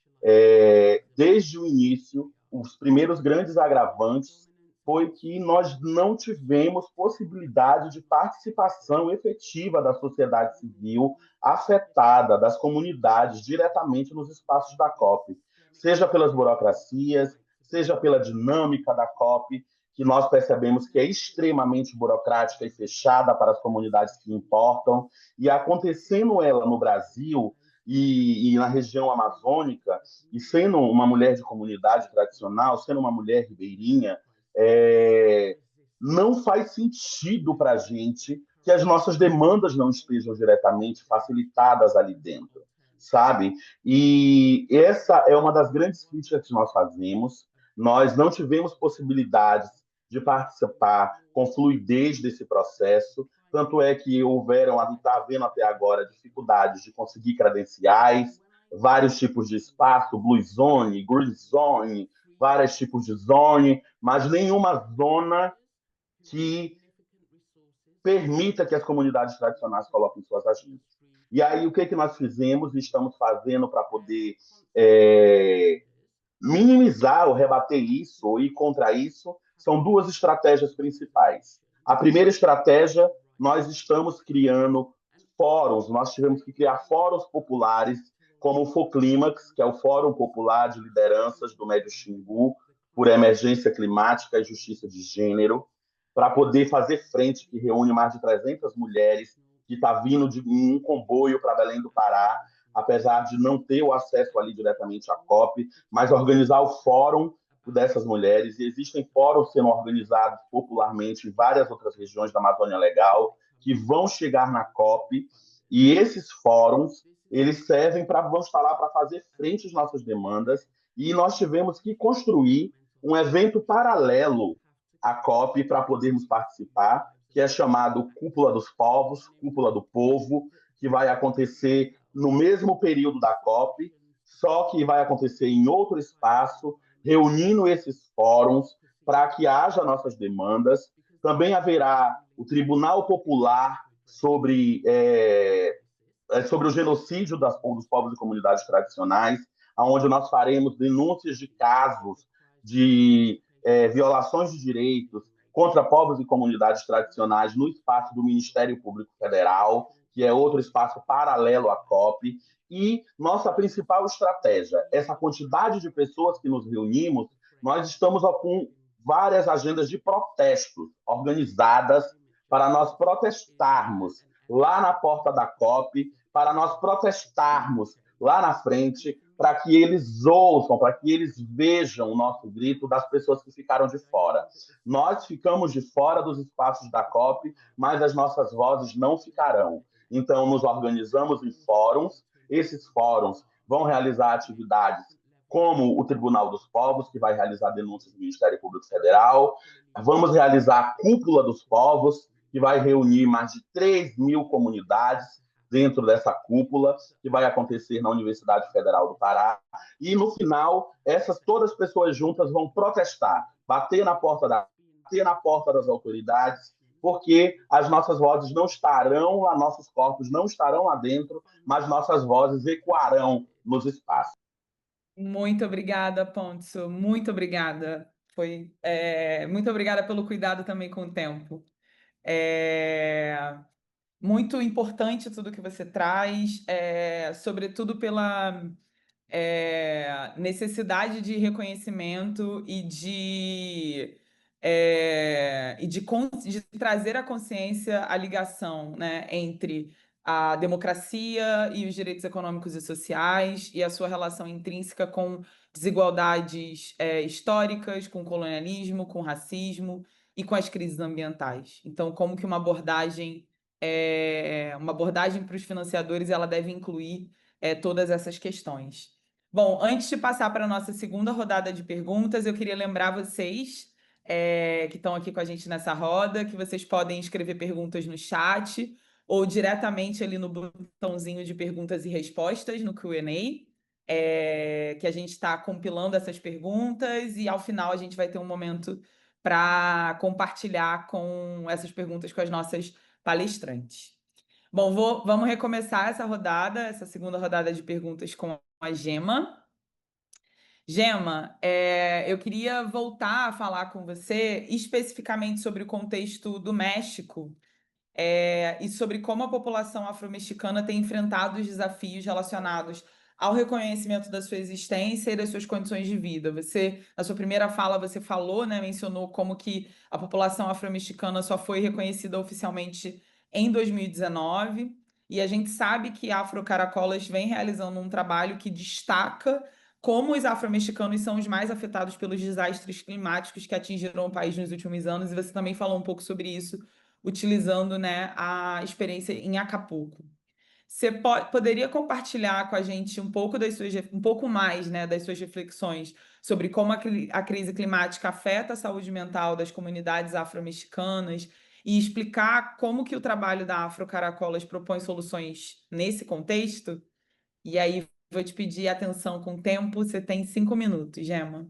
desde o início, os primeiros grandes agravantes foi que nós não tivemos possibilidade de participação efetiva da sociedade civil afetada, das comunidades, diretamente nos espaços da COP, seja pelas burocracias, seja pela dinâmica da COP, que nós percebemos que é extremamente burocrática e fechada para as comunidades que importam, e acontecendo ela no Brasil e na região amazônica, e sendo uma mulher de comunidade tradicional, sendo uma mulher ribeirinha, não faz sentido para a gente que as nossas demandas não estejam diretamente facilitadas ali dentro, sabe? E essa é uma das grandes críticas que nós fazemos. Nós não tivemos possibilidades de participar com fluidez desse processo, tanto é que houveram, a gente está vendo até agora, dificuldades de conseguir credenciais, vários tipos de espaço, Blue Zone, Green Zone, vários tipos de zone, mas nenhuma zona que permita que as comunidades tradicionais coloquem suas agendas. E aí, o que nós fizemos e estamos fazendo para poder minimizar ou rebater isso, ou ir contra isso, são duas estratégias principais. A primeira estratégia, nós estamos criando fóruns, nós tivemos que criar fóruns populares, como o FOClímax, que é o Fórum Popular de Lideranças do Médio Xingu, por emergência climática e justiça de gênero, para poder fazer frente, que reúne mais de 300 mulheres, que está vindo de um comboio para Belém do Pará, apesar de não ter o acesso ali diretamente à COP, mas organizar o fórum dessas mulheres. E existem fóruns sendo organizados popularmente em várias outras regiões da Amazônia Legal, que vão chegar na COP, e esses fóruns, eles servem para, vamos falar, para fazer frente às nossas demandas, e nós tivemos que construir um evento paralelo à COP para podermos participar, que é chamado Cúpula dos Povos, Cúpula do Povo, que vai acontecer no mesmo período da COP, só que vai acontecer em outro espaço, reunindo esses fóruns para que haja nossas demandas. Também haverá o Tribunal Popular sobre o genocídio dos povos e comunidades tradicionais, onde nós faremos denúncias de casos de violações de direitos contra povos e comunidades tradicionais no espaço do Ministério Público Federal, que é outro espaço paralelo à COP. E nossa principal estratégia, essa quantidade de pessoas que nos reunimos, nós estamos com várias agendas de protestos organizadas para nós protestarmos lá na porta da COP, para nós protestarmos lá na frente, para que eles ouçam, para que eles vejam o nosso grito das pessoas que ficaram de fora. Nós ficamos de fora dos espaços da COP, mas as nossas vozes não ficarão. Então, nos organizamos em fóruns. Esses fóruns vão realizar atividades como o Tribunal dos Povos, que vai realizar denúncias do Ministério Público Federal. Vamos realizar a Cúpula dos Povos, que vai reunir mais de 3.000 comunidades dentro dessa cúpula, que vai acontecer na Universidade Federal do Pará. E, no final, todas as pessoas juntas vão protestar, bater na porta das autoridades, porque as nossas vozes não estarão lá, nossos corpos não estarão lá dentro, mas nossas vozes ecoarão nos espaços. Muito obrigada, Pontes. Muito obrigada. Muito obrigada pelo cuidado também com o tempo. Muito importante tudo que você traz, sobretudo pela necessidade de reconhecimento e de trazer à consciência a ligação, né, entre a democracia e os direitos econômicos e sociais e a sua relação intrínseca com desigualdades históricas, com colonialismo, com racismo e com as crises ambientais. Então, como que uma abordagem para os financiadores ela deve incluir todas essas questões. Bom, antes de passar para a nossa segunda rodada de perguntas, eu queria lembrar vocês que estão aqui com a gente nessa roda, que vocês podem escrever perguntas no chat ou diretamente ali no botãozinho de perguntas e respostas, no Q&A, que a gente está compilando essas perguntas e, ao final, a gente vai ter um momento para compartilhar com essas perguntas com as nossas palestrantes. Bom, vamos recomeçar essa segunda rodada de perguntas com a Gema. Gema, eu queria voltar a falar com você especificamente sobre o contexto do México e sobre como a população afro-mexicana tem enfrentado os desafios relacionados ao reconhecimento da sua existência e das suas condições de vida. Você, na sua primeira fala, você falou, né, mencionou como que a população afro-mexicana só foi reconhecida oficialmente em 2019, e a gente sabe que a Afrocaracolas vem realizando um trabalho que destaca como os afro-mexicanos são os mais afetados pelos desastres climáticos que atingiram o país nos últimos anos, e você também falou um pouco sobre isso, utilizando, né, a experiência em Acapulco. Você poderia compartilhar com a gente um pouco mais, né, das suas reflexões sobre como a crise climática afeta a saúde mental das comunidades afro-mexicanas e explicar como que o trabalho da Afrocaracolas propõe soluções nesse contexto? E aí, vou te pedir atenção com o tempo. Você tem 5 minutos, Gema.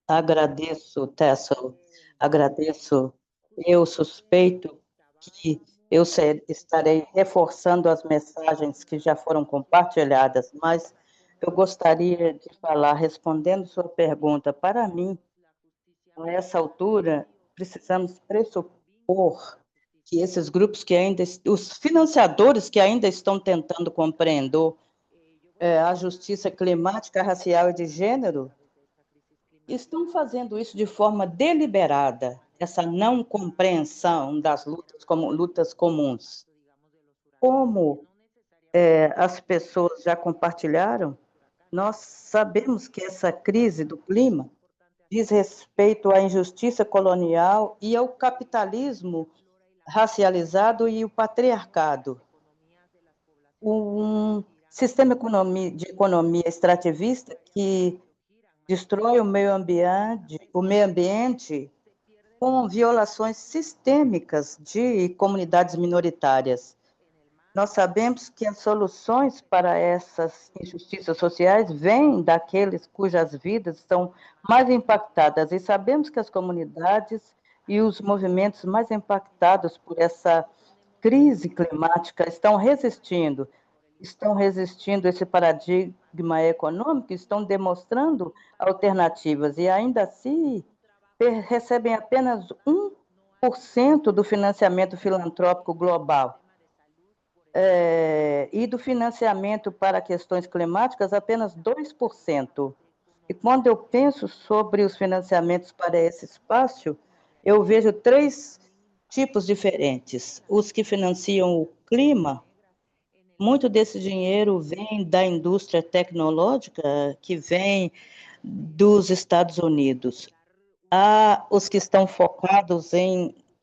Agradeço, Tessel, agradeço. Eu suspeito que eu estarei reforçando as mensagens que já foram compartilhadas, mas eu gostaria de falar, respondendo sua pergunta. Para mim, a essa altura, precisamos pressupor que esses grupos os financiadores que ainda estão tentando compreender a justiça climática, racial e de gênero, estão fazendo isso de forma deliberada, essa não compreensão das lutas como lutas comuns. Como as pessoas já compartilharam, nós sabemos que essa crise do clima diz respeito à injustiça colonial e ao capitalismo racializado e o patriarcado. Um sistema de economia extrativista que destrói o meio ambiente com violações sistêmicas de comunidades minoritárias. Nós sabemos que as soluções para essas injustiças sociais vêm daqueles cujas vidas estão mais impactadas, e sabemos que as comunidades e os movimentos mais impactados por essa crise climática estão resistindo esse paradigma econômico, estão demonstrando alternativas, e ainda assim recebem apenas 1% do financiamento filantrópico global. E do financiamento para questões climáticas, apenas 2%. E quando eu penso sobre os financiamentos para esse espaço, eu vejo 3 tipos diferentes. Os que financiam o clima, muito desse dinheiro vem da indústria tecnológica, que vem dos Estados Unidos. Há os que estão focados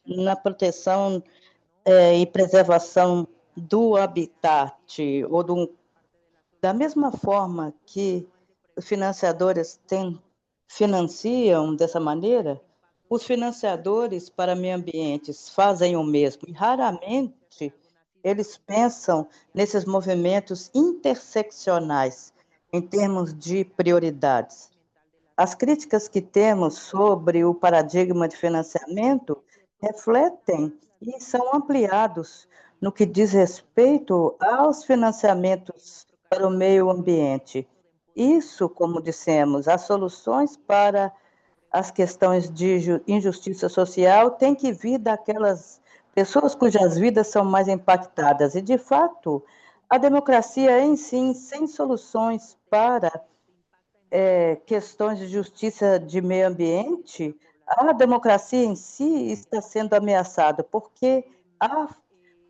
na proteção e preservação do habitat, ou da mesma forma que os financiadores financiam dessa maneira, os financiadores para meio ambiente fazem o mesmo, e raramente eles pensam nesses movimentos interseccionais em termos de prioridades. As críticas que temos sobre o paradigma de financiamento refletem e são ampliados no que diz respeito aos financiamentos para o meio ambiente. Isso, como dissemos, as soluções para as questões de injustiça social têm que vir daquelas pessoas cujas vidas são mais impactadas. E, de fato, a democracia em si, sem soluções para questões de justiça de meio ambiente, a democracia em si está sendo ameaçada, porque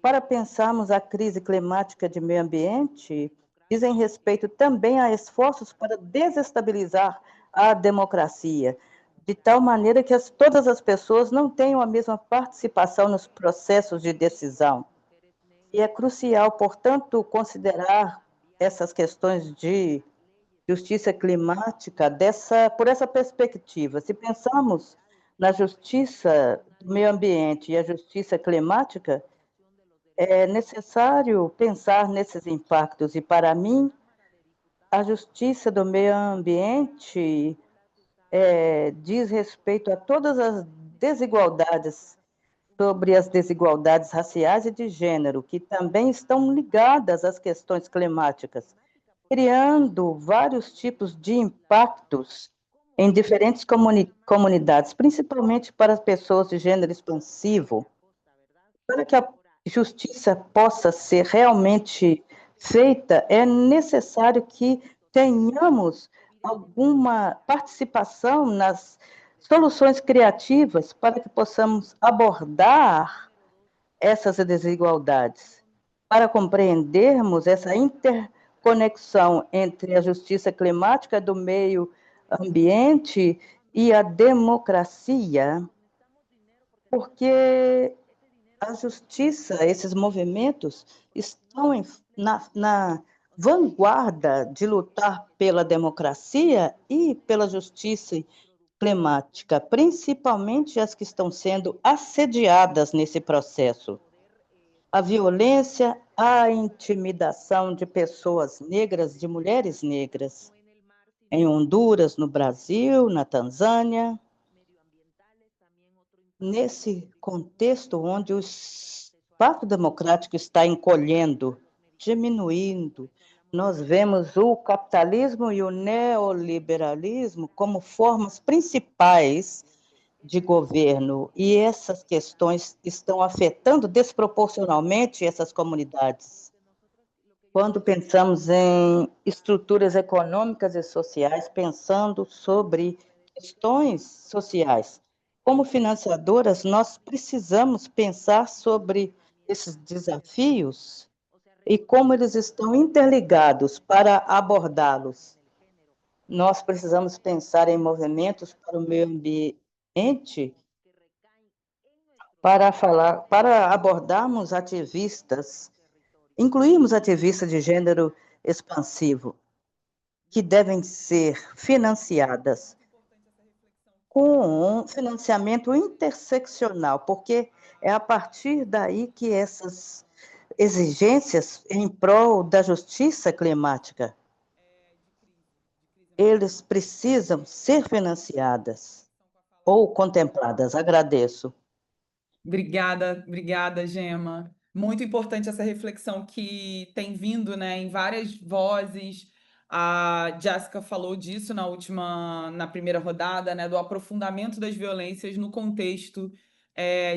para pensarmos a crise climática de meio ambiente, dizem respeito também a esforços para desestabilizar a democracia, de tal maneira que todas as pessoas não tenham a mesma participação nos processos de decisão. E é crucial, portanto, considerar essas questões de justiça climática por essa perspectiva. Se pensamos na justiça do meio ambiente e a justiça climática, é necessário pensar nesses impactos. E, para mim, a justiça do meio ambiente diz respeito a todas as desigualdades, sobre as desigualdades raciais e de gênero, que também estão ligadas às questões climáticas, criando vários tipos de impactos em diferentes comunidades, principalmente para as pessoas de gênero expansivo. Para que a justiça possa ser realmente feita, é necessário que tenhamos alguma participação nas soluções criativas para que possamos abordar essas desigualdades, para compreendermos essa interconexão entre a justiça climática do meio ambiente e a democracia, porque a justiça, esses movimentos estão na vanguarda de lutar pela democracia e pela justiça climática, principalmente as que estão sendo assediadas nesse processo. A violência, a intimidação de pessoas negras, de mulheres negras, em Honduras, no Brasil, na Tanzânia. Nesse contexto onde o espaço democrático está encolhendo, diminuindo, nós vemos o capitalismo e o neoliberalismo como formas principais de governo, e essas questões estão afetando desproporcionalmente essas comunidades. Quando pensamos em estruturas econômicas e sociais, pensando sobre questões sociais, como financiadoras, nós precisamos pensar sobre esses desafios e como eles estão interligados para abordá-los. Nós precisamos pensar em movimentos para o meio ambiente para abordarmos ativistas, incluirmos ativistas de gênero expansivo, que devem ser financiadas. com um financiamento interseccional, porque é a partir daí que essas exigências em prol da justiça climática, eles precisam ser financiadas ou contempladas. Agradeço. Obrigada, Gema. Muito importante essa reflexão que tem vindo, né, em várias vozes. A Jéssica falou disso na primeira rodada, né, do aprofundamento das violências no contexto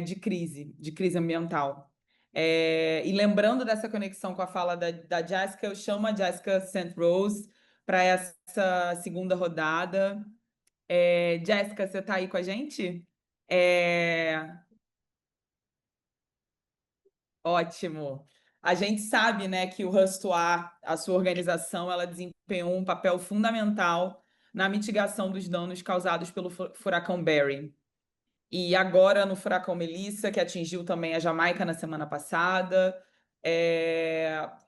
de crise ambiental. E lembrando dessa conexão com a fala da Jéssica, eu chamo a Jéssica St. Rose para essa segunda rodada. Jéssica, você está aí com a gente? Ótimo. A gente sabe, né, que o Rustoar, a sua organização, ela desempenhou um papel fundamental na mitigação dos danos causados pelo furacão Barry. E agora, no furacão Melissa, que atingiu também a Jamaica na semana passada,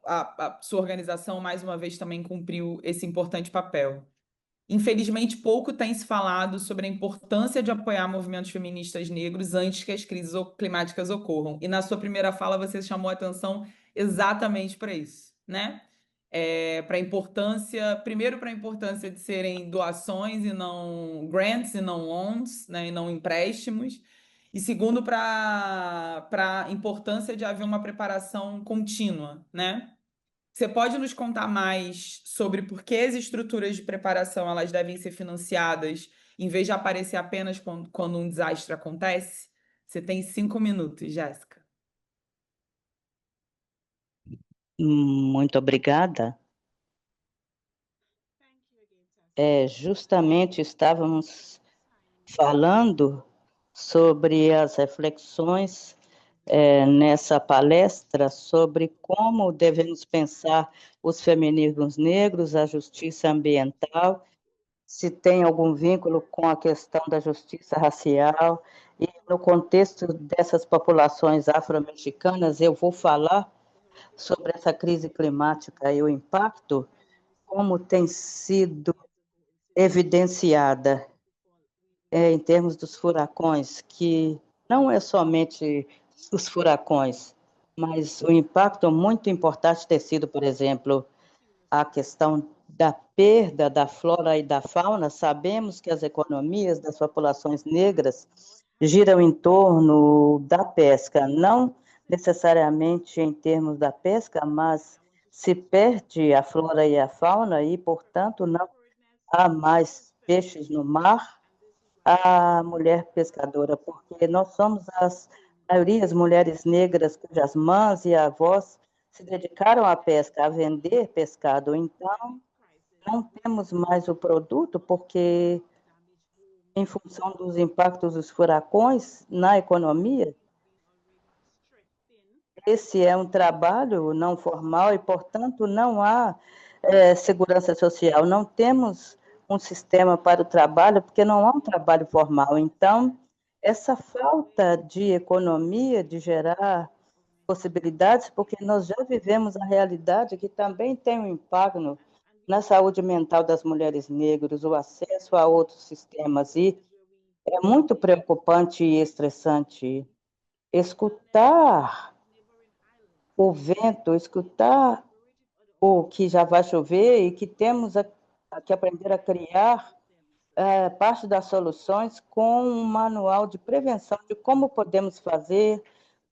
a sua organização, mais uma vez, também cumpriu esse importante papel. Infelizmente, pouco tem se falado sobre a importância de apoiar movimentos feministas negros antes que as crises climáticas ocorram. E na sua primeira fala, você chamou a atenção exatamente para isso, né? Para a importância, primeiro para a importância de serem doações e não grants e não loans, né? E não empréstimos. E segundo, para a importância de haver uma preparação contínua, né? Você pode nos contar mais sobre por que as estruturas de preparação elas devem ser financiadas em vez de aparecer apenas quando um desastre acontece? Você tem 5 minutos, Jéssica. Muito obrigada. Justamente estávamos falando sobre as reflexões nessa palestra sobre como devemos pensar os feminismos negros, a justiça ambiental, se tem algum vínculo com a questão da justiça racial, e no contexto dessas populações afro-mexicanas, eu vou falar sobre essa crise climática e o impacto, como tem sido evidenciada em termos dos furacões, que não é somente os furacões, mas o impacto muito importante ter sido, por exemplo, a questão da perda da flora e da fauna. Sabemos que as economias das populações negras giram em torno da pesca, não necessariamente em termos da pesca, mas se perde a flora e a fauna e, portanto, não há mais peixes no mar, a mulher pescadora, porque nós somos as maiorias mulheres negras cujas mães e avós se dedicaram à pesca, a vender pescado. Então, não temos mais o produto, porque, em função dos impactos dos furacões na economia, esse é um trabalho não formal e, portanto, não há segurança social. Não temos um sistema para o trabalho, porque não há um trabalho formal. Então, essa falta de economia, de gerar possibilidades, porque nós já vivemos a realidade que também tem um impacto na saúde mental das mulheres negras, o acesso a outros sistemas, e é muito preocupante e estressante escutar o vento, escutar o que já vai chover e que temos que aprender a criar parte das soluções com um manual de prevenção de como podemos fazer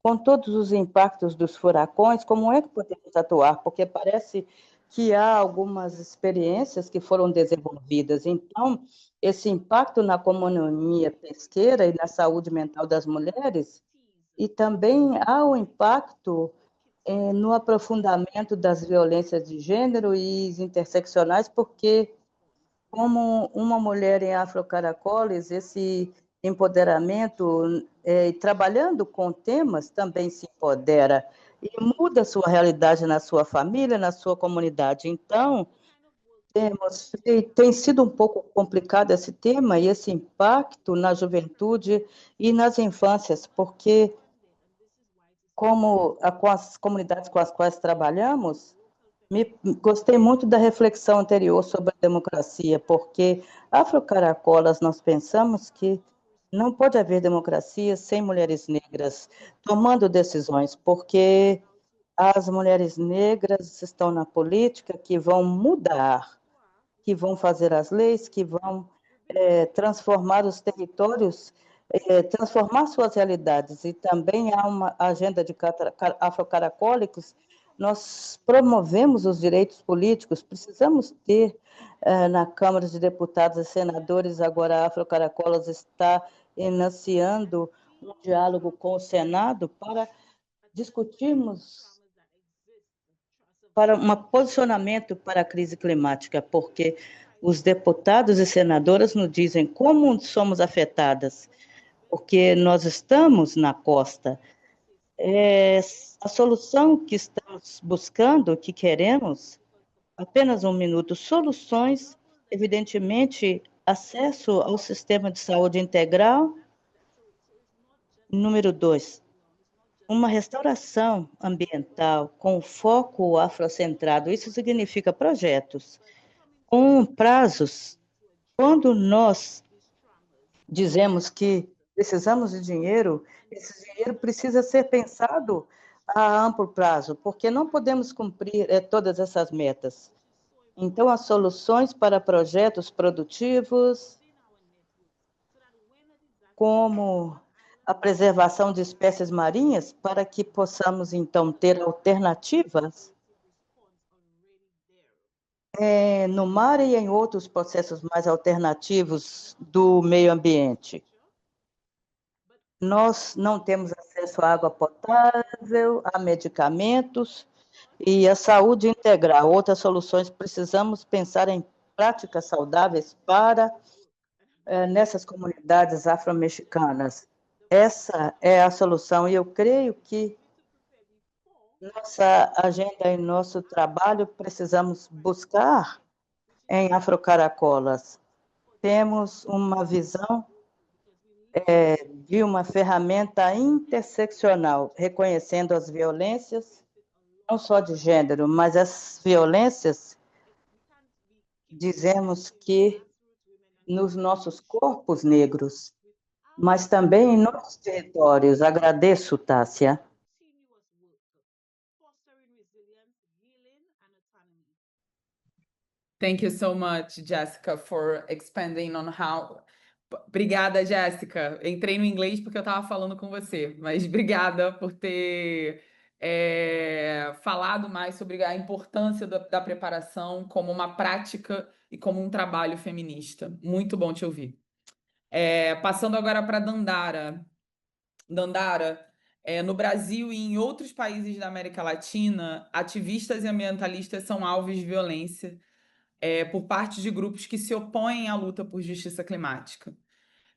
com todos os impactos dos furacões, como é que podemos atuar, porque parece que há algumas experiências que foram desenvolvidas. Então, esse impacto na economia pesqueira e na saúde mental das mulheres, e também há o impacto no aprofundamento das violências de gênero e interseccionais, porque, como uma mulher em Afro-Caracoles, esse empoderamento, trabalhando com temas, também se empodera e muda a sua realidade na sua família, na sua comunidade. Então, tem sido um pouco complicado esse tema e esse impacto na juventude e nas infâncias, porque com as comunidades com as quais trabalhamos, Gostei muito da reflexão anterior sobre a democracia, porque afrocaracolas nós pensamos que não pode haver democracia sem mulheres negras tomando decisões, porque as mulheres negras estão na política que vão mudar, que vão fazer as leis, que vão transformar os territórios, transformar suas realidades. E também há uma agenda de afrocaracólicos. Nós promovemos os direitos políticos, precisamos ter na Câmara de Deputados e Senadores, agora a Afrocaracolas está enunciando um diálogo com o Senado para discutirmos para um posicionamento para a crise climática, porque os deputados e senadoras nos dizem como somos afetadas, porque nós estamos na costa. A solução que estamos buscando, que queremos, apenas um minuto, soluções, evidentemente, acesso ao sistema de saúde integral. Número 2, uma restauração ambiental com foco afrocentrado. Isso significa projetos com prazos. Quando nós dizemos que precisamos de dinheiro, esse dinheiro precisa ser pensado a amplo prazo, porque não podemos cumprir todas essas metas. Então, as soluções para projetos produtivos, como a preservação de espécies marinhas, para que possamos, então, ter alternativas no mar e em outros processos mais alternativos do meio ambiente. Nós não temos acesso à água potável, a medicamentos e a saúde integral. Outras soluções, precisamos pensar em práticas saudáveis para nessas comunidades afro-mexicanas. Essa é a solução, e eu creio que nossa agenda e nosso trabalho precisamos buscar em Afrocaracolas. Temos uma visão de uma ferramenta interseccional, reconhecendo as violências, não só de gênero, mas as violências, dizemos que nos nossos corpos negros, mas também em nossos territórios. Agradeço, Tássia. Thank you so much, Jessica, for expanding on how. Obrigada, Jéssica. Entrei no inglês porque eu estava falando com você, mas obrigada por ter falado mais sobre a importância da preparação como uma prática e como um trabalho feminista. Muito bom te ouvir. Passando agora para Dandara. Dandara, no Brasil e em outros países da América Latina, ativistas e ambientalistas são alvos de violência por parte de grupos que se opõem à luta por justiça climática.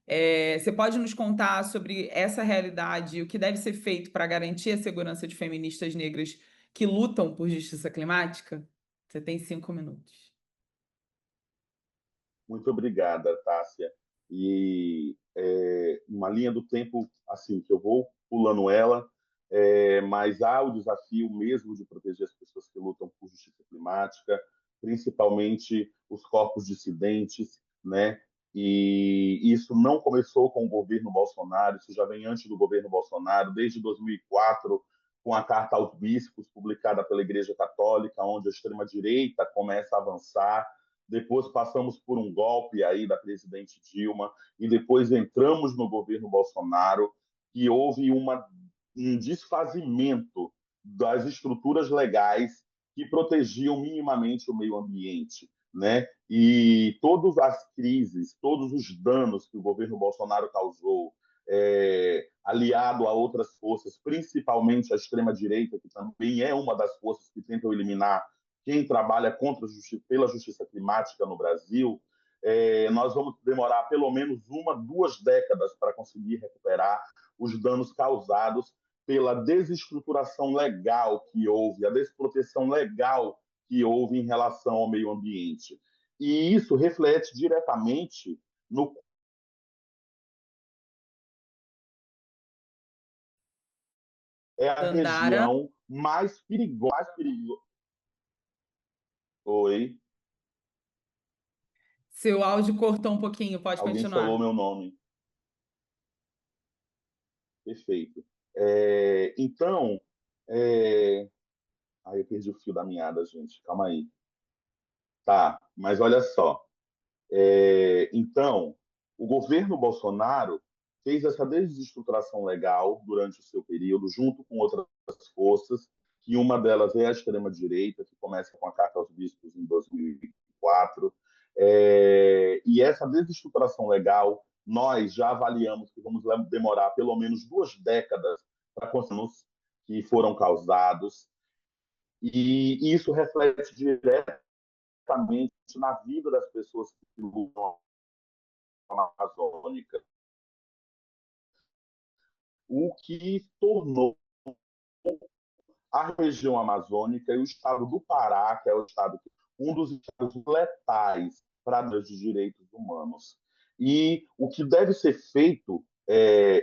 Você pode nos contar sobre essa realidade e o que deve ser feito para garantir a segurança de feministas negras que lutam por justiça climática? Você tem 5 minutos. Muito obrigada, Tássia. E uma linha do tempo, assim, que eu vou pulando ela, mas há o desafio mesmo de proteger as pessoas que lutam por justiça climática, principalmente os corpos dissidentes, né? E isso não começou com o governo Bolsonaro, isso já vem antes do governo Bolsonaro, desde 2004, com a Carta aos Bispos, publicada pela Igreja Católica, onde a extrema-direita começa a avançar. Depois passamos por um golpe aí da presidente Dilma, e depois entramos no governo Bolsonaro, que houve um desfazimento das estruturas legais que protegiam minimamente o meio ambiente, né? E todas as crises, todos os danos que o governo Bolsonaro causou, aliado a outras forças, principalmente a extrema-direita, que também é uma das forças que tentam eliminar quem trabalha pela justiça climática no Brasil, nós vamos demorar pelo menos 2 décadas para conseguir recuperar os danos causados pela desestruturação legal que houve, a desproteção legal que houve em relação ao meio ambiente. E isso reflete diretamente no a Dandara. região mais perigosa. Oi, Seu áudio cortou um pouquinho, pode alguém falou continuar. meu nome. Perfeito. Então, eu perdi o fio da meada, gente. Calma aí. Tá, mas olha só. Então, o governo Bolsonaro fez essa desestruturação legal durante o seu período, junto com outras forças, que uma delas é a extrema-direita, que começa com a Carta aos Bispos em 2004. E essa desestruturação legal, nós já avaliamos que vamos demorar pelo menos 2 décadas para conseguir que foram causados, e isso reflete diretamente na vida das pessoas que lutam amazônica, o que tornou a região amazônica e o estado do Pará, que é o estado um dos estados letais para os direitos humanos. E o que deve ser feito,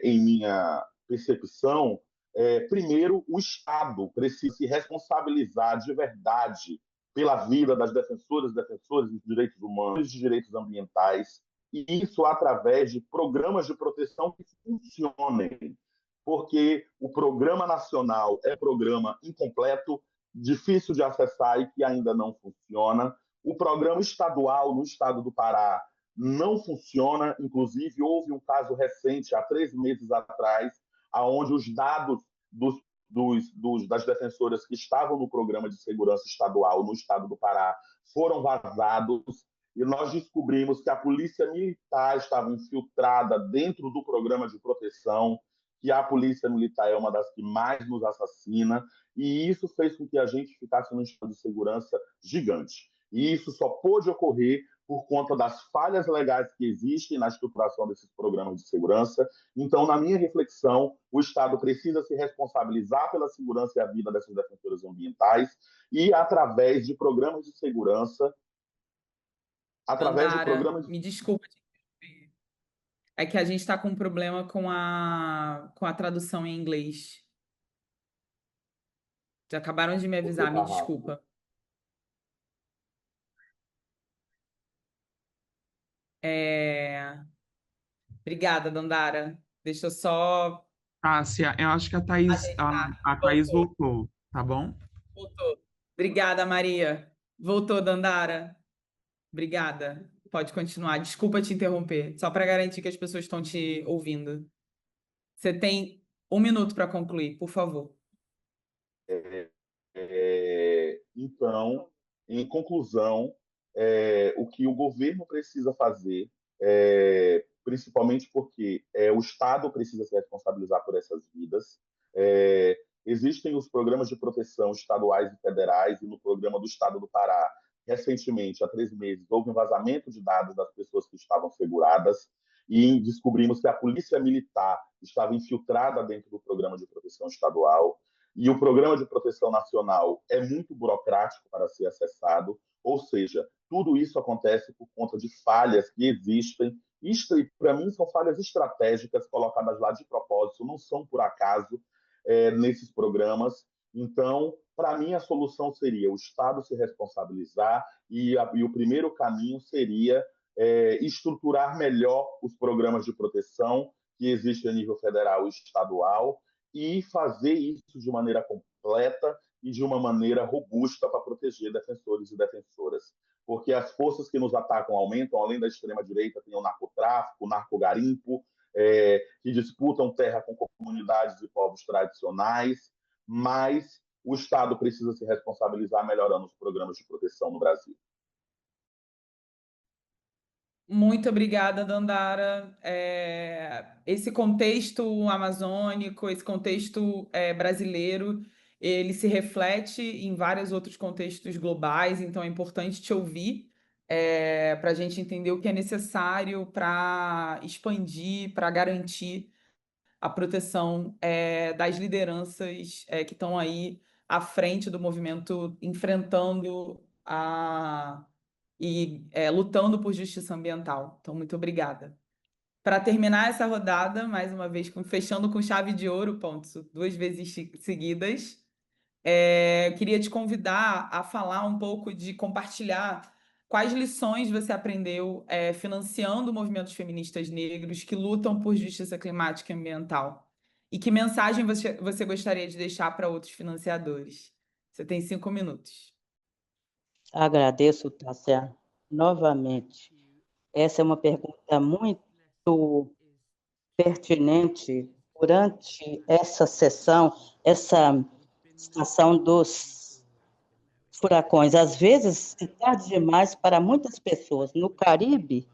em minha percepção, primeiro, o Estado precisa se responsabilizar de verdade pela vida das defensoras e defensores dos direitos humanos, dos direitos ambientais, e isso através de programas de proteção que funcionem, porque o programa nacional é programa incompleto, difícil de acessar e que ainda não funciona. O programa estadual no estado do Pará não funciona, inclusive houve um caso recente, há 3 meses atrás, onde os dados das defensoras que estavam no programa de segurança estadual no estado do Pará foram vazados, e nós descobrimos que a polícia militar estava infiltrada dentro do programa de proteção, que a polícia militar é uma das que mais nos assassina, e isso fez com que a gente ficasse num estado de segurança gigante. E isso só pôde ocorrer por conta das falhas legais que existem na estruturação desses programas de segurança. Então, na minha reflexão, o Estado precisa se responsabilizar pela segurança e a vida dessas defensoras ambientais e, através de programas de segurança, Dandara, me desculpa. É que a gente está com um problema com a tradução em inglês. Já acabaram de me avisar, me desculpa. Obrigada, Dandara. Deixa eu só... Tássia, eu acho que a Thaís voltou, tá bom? Voltou. Obrigada, Maria. Voltou, Dandara. Obrigada. Pode continuar. Desculpa te interromper, só para garantir que as pessoas estão te ouvindo. Você tem 1 minuto para concluir, por favor. Então, em conclusão, o que o governo precisa fazer, principalmente porque o Estado precisa se responsabilizar por essas vidas. Existem os programas de proteção estaduais e federais, e no programa do Estado do Pará, recentemente, há 3 meses, houve um vazamento de dados das pessoas que estavam seguradas, e descobrimos que a polícia militar estava infiltrada dentro do programa de proteção estadual, e o programa de proteção nacional é muito burocrático para ser acessado, ou seja, tudo isso acontece por conta de falhas que existem, e para mim são falhas estratégicas colocadas lá de propósito, não são por acaso nesses programas. Então, para mim, a solução seria o Estado se responsabilizar, e o primeiro caminho seria estruturar melhor os programas de proteção que existem a nível federal e estadual, e fazer isso de maneira completa e de uma maneira robusta para proteger defensores e defensoras. Porque as forças que nos atacam aumentam, além da extrema-direita, tem o narcotráfico, o narcogarimpo, que disputam terra com comunidades e povos tradicionais, mas o Estado precisa se responsabilizar melhorando os programas de proteção no Brasil. Muito obrigada, Dandara. Esse contexto amazônico, esse contexto brasileiro, ele se reflete em vários outros contextos globais, então é importante te ouvir para a gente entender o que é necessário para expandir, para garantir a proteção das lideranças que estão aí à frente do movimento, enfrentando lutando por justiça ambiental. Então, muito obrigada. Para terminar essa rodada, mais uma vez, fechando com chave de ouro, pontos, 2 vezes seguidas, Queria te convidar a falar um pouco de compartilhar quais lições você aprendeu financiando movimentos feministas negros que lutam por justiça climática e ambiental. E que mensagem você gostaria de deixar para outros financiadores? Você tem 5 minutos. Agradeço, Tássia, novamente. Essa é uma pergunta muito pertinente durante essa sessão, essa estação dos furacões. Às vezes, é tarde demais para muitas pessoas. No Caribe,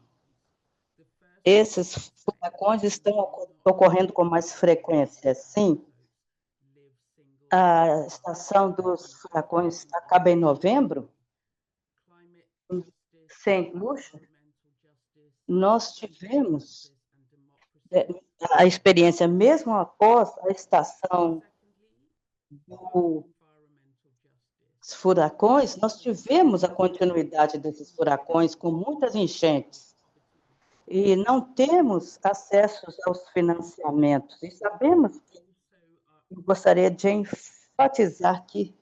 esses furacões estão ocorrendo com mais frequência, sim. A estação dos furacões acaba em novembro. Em Saint Lucia, nós tivemos a experiência, mesmo após a estação dos furacões, nós tivemos a continuidade desses furacões com muitas enchentes e não temos acesso aos financiamentos. E sabemos que, eu gostaria de enfatizar que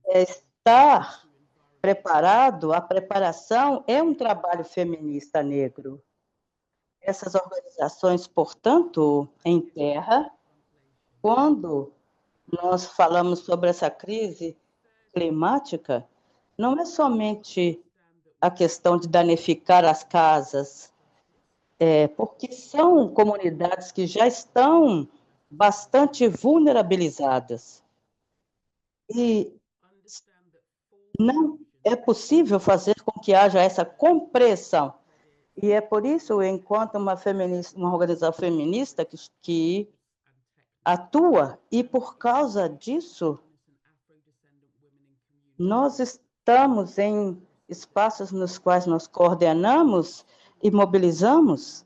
estar preparado, a preparação é um trabalho feminista negro. Essas organizações, portanto, em terra, quando nós falamos sobre essa crise climática, não é somente a questão de danificar as casas, porque são comunidades que já estão bastante vulnerabilizadas. E não é possível fazer com que haja essa compreensão. E é por isso, enquanto uma organização feminista que atua, e por causa disso, nós estamos em espaços nos quais nós coordenamos e mobilizamos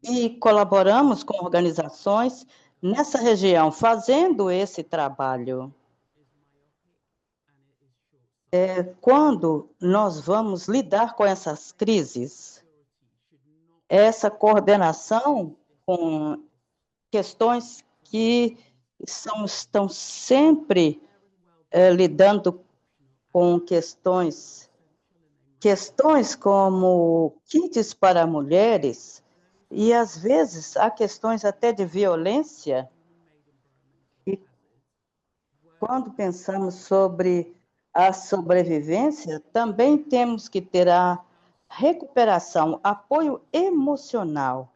e colaboramos com organizações nessa região, fazendo esse trabalho. Quando nós vamos lidar com essas crises, essa coordenação com questões que estão sempre lidando com questões como kits para mulheres, e às vezes há questões até de violência. E quando pensamos sobre a sobrevivência, também temos que ter a recuperação, apoio emocional.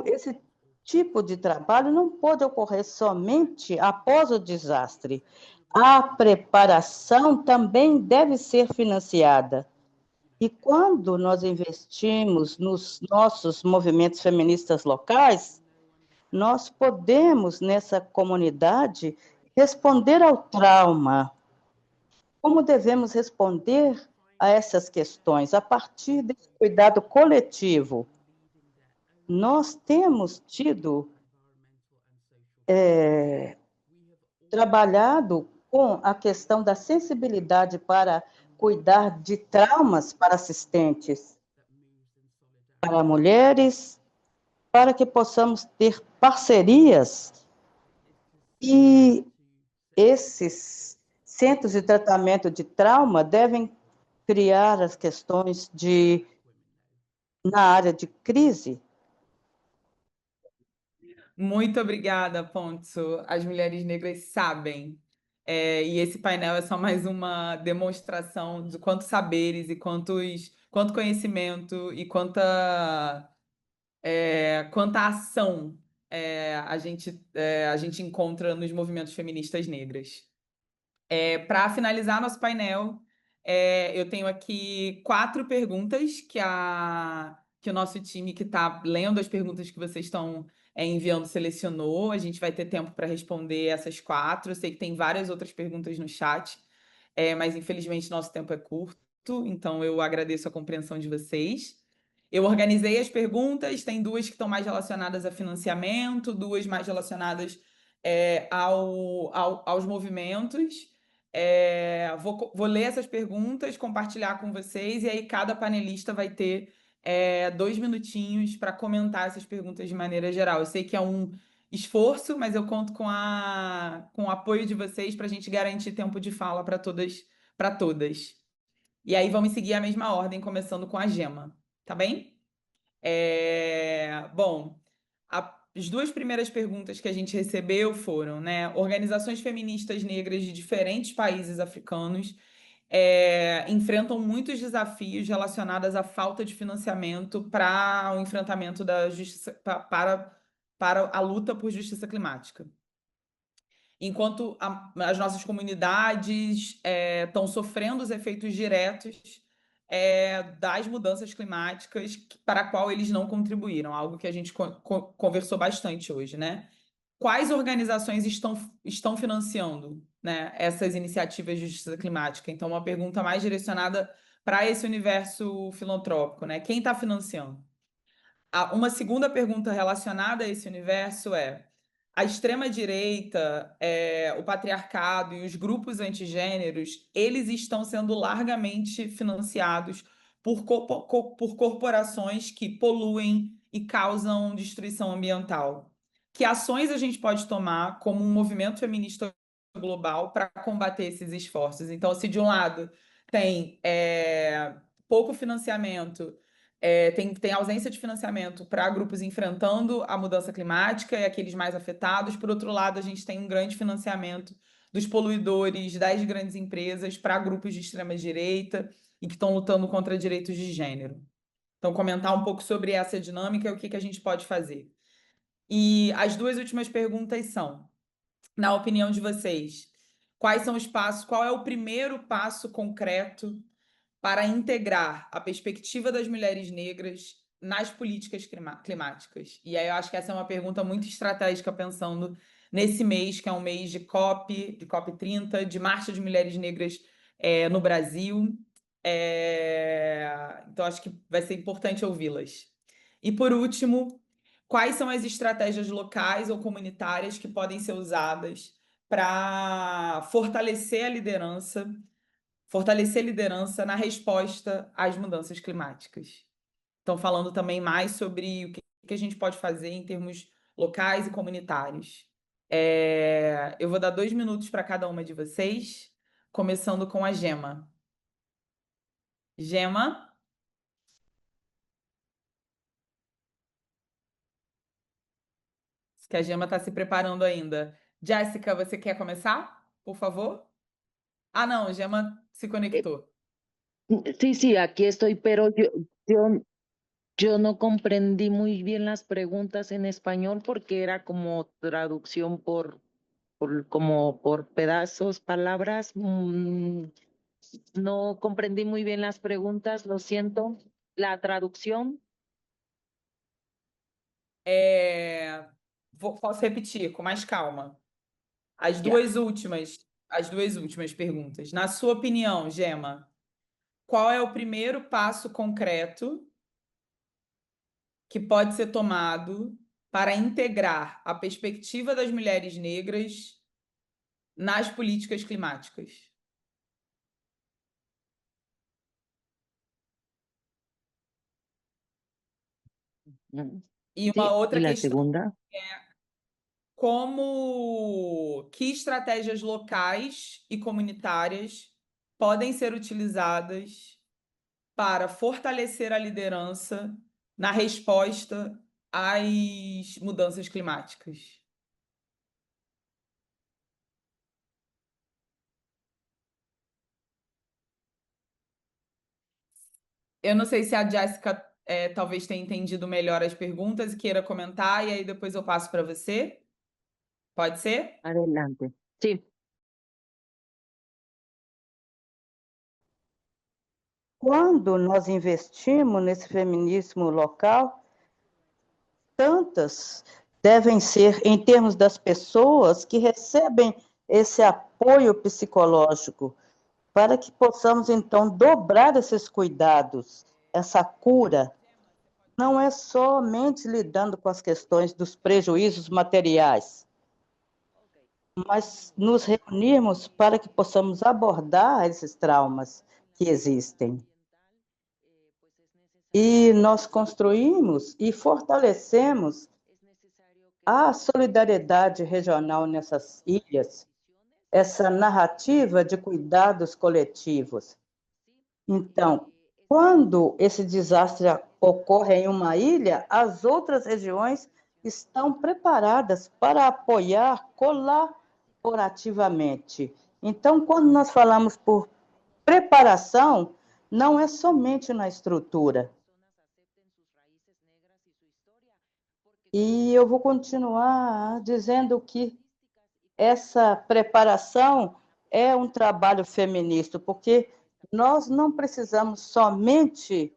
Esse tipo de trabalho não pode ocorrer somente após o desastre. A preparação também deve ser financiada. E quando nós investimos nos nossos movimentos feministas locais, nós podemos, nessa comunidade, responder ao trauma. Como devemos responder a essas questões? A partir desse cuidado coletivo. Nós temos trabalhado com a questão da sensibilidade para cuidar de traumas para assistentes, para mulheres, para que possamos ter parcerias. E esses centros de tratamento de trauma devem criar as questões na área de crise. Muito obrigada, Pontso. As mulheres negras sabem. E esse painel é só mais uma demonstração de quantos saberes e quanto conhecimento e quanta ação a gente encontra nos movimentos feministas negras. Para finalizar nosso painel, eu tenho aqui 4 perguntas que o nosso time que está lendo as perguntas que vocês estão enviando selecionou. A gente vai ter tempo para responder essas 4. Eu sei que tem várias outras perguntas no chat, mas infelizmente nosso tempo é curto, então eu agradeço a compreensão de vocês. Eu organizei as perguntas, tem 2 que estão mais relacionadas a financiamento, 2 mais relacionadas aos movimentos. Vou ler essas perguntas, compartilhar com vocês, e aí cada panelista vai ter 2 minutinhos para comentar essas perguntas de maneira geral. Eu sei que é um esforço, mas eu conto com o apoio de vocês para a gente garantir tempo de fala para todas, para todas. E aí vamos seguir a mesma ordem, começando com a Gema, tá bem? Bom, as duas primeiras perguntas que a gente recebeu foram, né, organizações feministas negras de diferentes países africanos enfrentam muitos desafios relacionados à falta de financiamento para o enfrentamento da justiça, para a luta por justiça climática. Enquanto as nossas comunidades estão sofrendo os efeitos diretos das mudanças climáticas para a qual eles não contribuíram, algo que a gente conversou bastante hoje, né? Quais organizações estão financiando, né, essas iniciativas de justiça climática? Então, uma pergunta mais direcionada para esse universo filantrópico, né? Quem está financiando? Uma segunda pergunta relacionada a esse universo é: a extrema-direita, o patriarcado e os grupos antigêneros, eles estão sendo largamente financiados por corporações que poluem e causam destruição ambiental. Que ações a gente pode tomar como um movimento feminista global para combater esses esforços? Então, se de um lado tem pouco financiamento, tem ausência de financiamento para grupos enfrentando a mudança climática e aqueles mais afetados. Por outro lado, a gente tem um grande financiamento dos poluidores, das grandes empresas, para grupos de extrema-direita e que estão lutando contra direitos de gênero. Então, comentar um pouco sobre essa dinâmica e o que a gente pode fazer. E as duas últimas perguntas são, na opinião de vocês, quais são os passos, qual é o primeiro passo concreto para integrar a perspectiva das mulheres negras nas políticas climáticas? E aí eu acho que essa é uma pergunta muito estratégica, pensando nesse mês, que é um mês de COP30, de Marcha de Mulheres Negras no Brasil. Então, acho que vai ser importante ouvi-las. E, por último, quais são as estratégias locais ou comunitárias que podem ser usadas para fortalecer a liderança na resposta às mudanças climáticas? Estão falando também mais sobre o que a gente pode fazer em termos locais e comunitários. Eu vou dar 2 minutos para cada uma de vocês, começando com a Gema. Gema? Que a Gema está se preparando ainda. Jéssica, você quer começar, por favor? Ah, não, Gema se conectou. Sí, sí, aquí estoy, pero yo no comprendí muy bien las preguntas en español porque era como traducción como por pedazos, palabras. No comprendí muy bien las preguntas, lo siento. La traducción. Posso repetir com mais calma. As duas últimas perguntas. Na sua opinião, Gema, qual é o primeiro passo concreto que pode ser tomado para integrar a perspectiva das mulheres negras nas políticas climáticas? E uma outra questão segunda? Que estratégias locais e comunitárias podem ser utilizadas para fortalecer a liderança na resposta às mudanças climáticas? Eu não sei se a Jéssica talvez tenha entendido melhor as perguntas e queira comentar, e aí depois eu passo para você. Pode ser? Adelante. Sí. Quando nós investimos nesse feminismo local, tantas devem ser em termos das pessoas que recebem esse apoio psicológico, para que possamos, então, dobrar esses cuidados, essa cura. Não é somente lidando com as questões dos prejuízos materiais, mas nos reunirmos para que possamos abordar esses traumas que existem. E nós construímos e fortalecemos a solidariedade regional nessas ilhas, essa narrativa de cuidados coletivos. Então, quando esse desastre ocorre em uma ilha, as outras regiões estão preparadas para apoiar colaborativamente. Então, quando nós falamos por preparação, não é somente na estrutura. E eu vou continuar dizendo que essa preparação é um trabalho feminista, porque nós não precisamos somente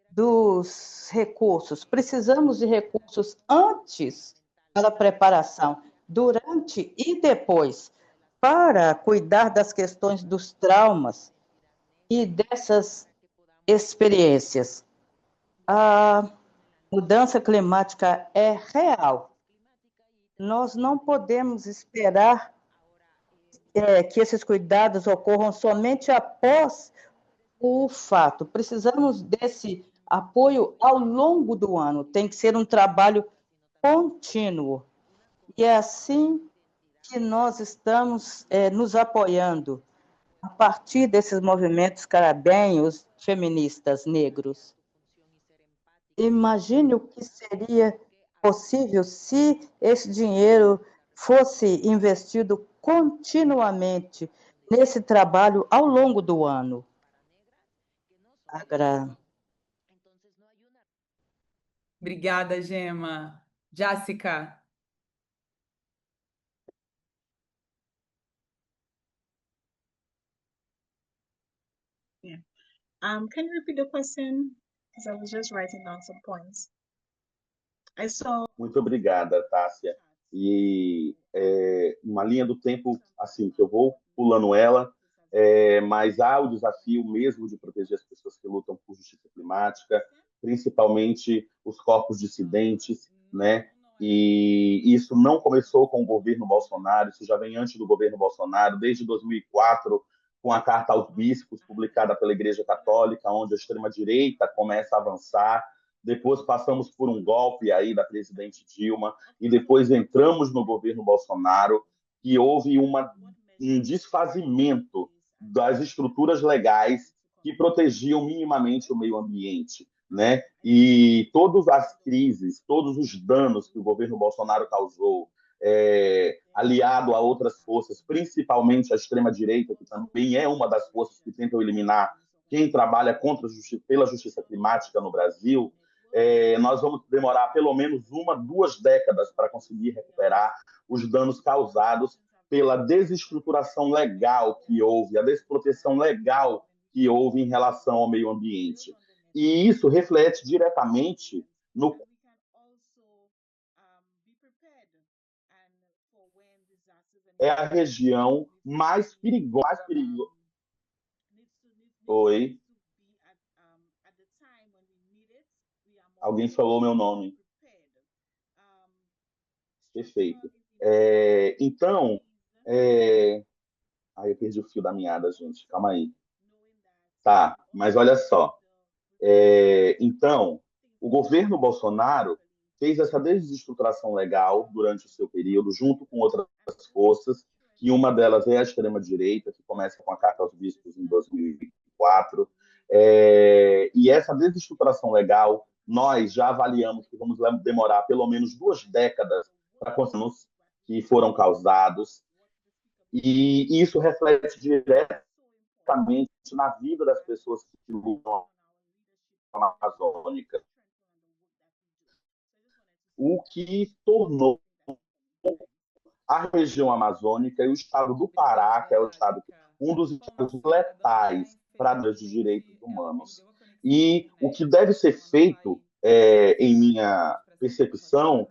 dos recursos, precisamos de recursos antes para a preparação, durante e depois, para cuidar das questões dos traumas e dessas experiências. A mudança climática é real. Nós não podemos esperar que esses cuidados ocorram somente após o fato. Precisamos desse apoio ao longo do ano. Tem que ser um trabalho contínuo. E é assim que nós estamos nos apoiando, a partir desses movimentos carabenhos feministas negros. Imagine o que seria possível se esse dinheiro fosse investido continuamente nesse trabalho ao longo do ano. Obrigada, Gema. Jássica. Yeah. Can you repeat the question? Because I was just writing down some points. Muito obrigada, Tássia. E uma linha do tempo, assim, que eu vou pulando ela, mas há o desafio mesmo de proteger as pessoas que lutam por justiça climática, principalmente os corpos dissidentes, né? E isso não começou com o governo Bolsonaro, isso já vem antes do governo Bolsonaro, desde 2004, com a Carta aos Bispos, publicada pela Igreja Católica, onde a extrema-direita começa a avançar. Depois passamos por um golpe aí da presidente Dilma e depois entramos no governo Bolsonaro, que houve um desfazimento das estruturas legais que protegiam minimamente o meio ambiente, né? E todas as crises, todos os danos que o governo Bolsonaro causou, aliado a outras forças, principalmente a extrema-direita, que também é uma das forças que tentam eliminar quem trabalha pela justiça climática no Brasil, nós vamos demorar pelo menos 2 décadas para conseguir recuperar os danos causados pela desestruturação legal que houve, a desproteção legal que houve em relação ao meio ambiente. E isso reflete diretamente no a região mais perigosa. Oi. Alguém falou meu nome. Perfeito. Então, eu perdi o fio da meada, gente. Calma aí. Tá, mas olha só. Então, o governo Bolsonaro fez essa desestruturação legal durante o seu período, junto com outras forças, que uma delas é a extrema-direita, que começa com a Carta aos Bispos em 2004. E essa desestruturação legal, nós já avaliamos que vamos demorar pelo menos 2 décadas para conseguir que foram causados. E isso reflete diretamente na vida das pessoas que lutam na Amazônica. O que tornou a região amazônica e o estado do Pará, que é o estado um dos estados letais para os direitos humanos. E o que deve ser feito, em minha percepção,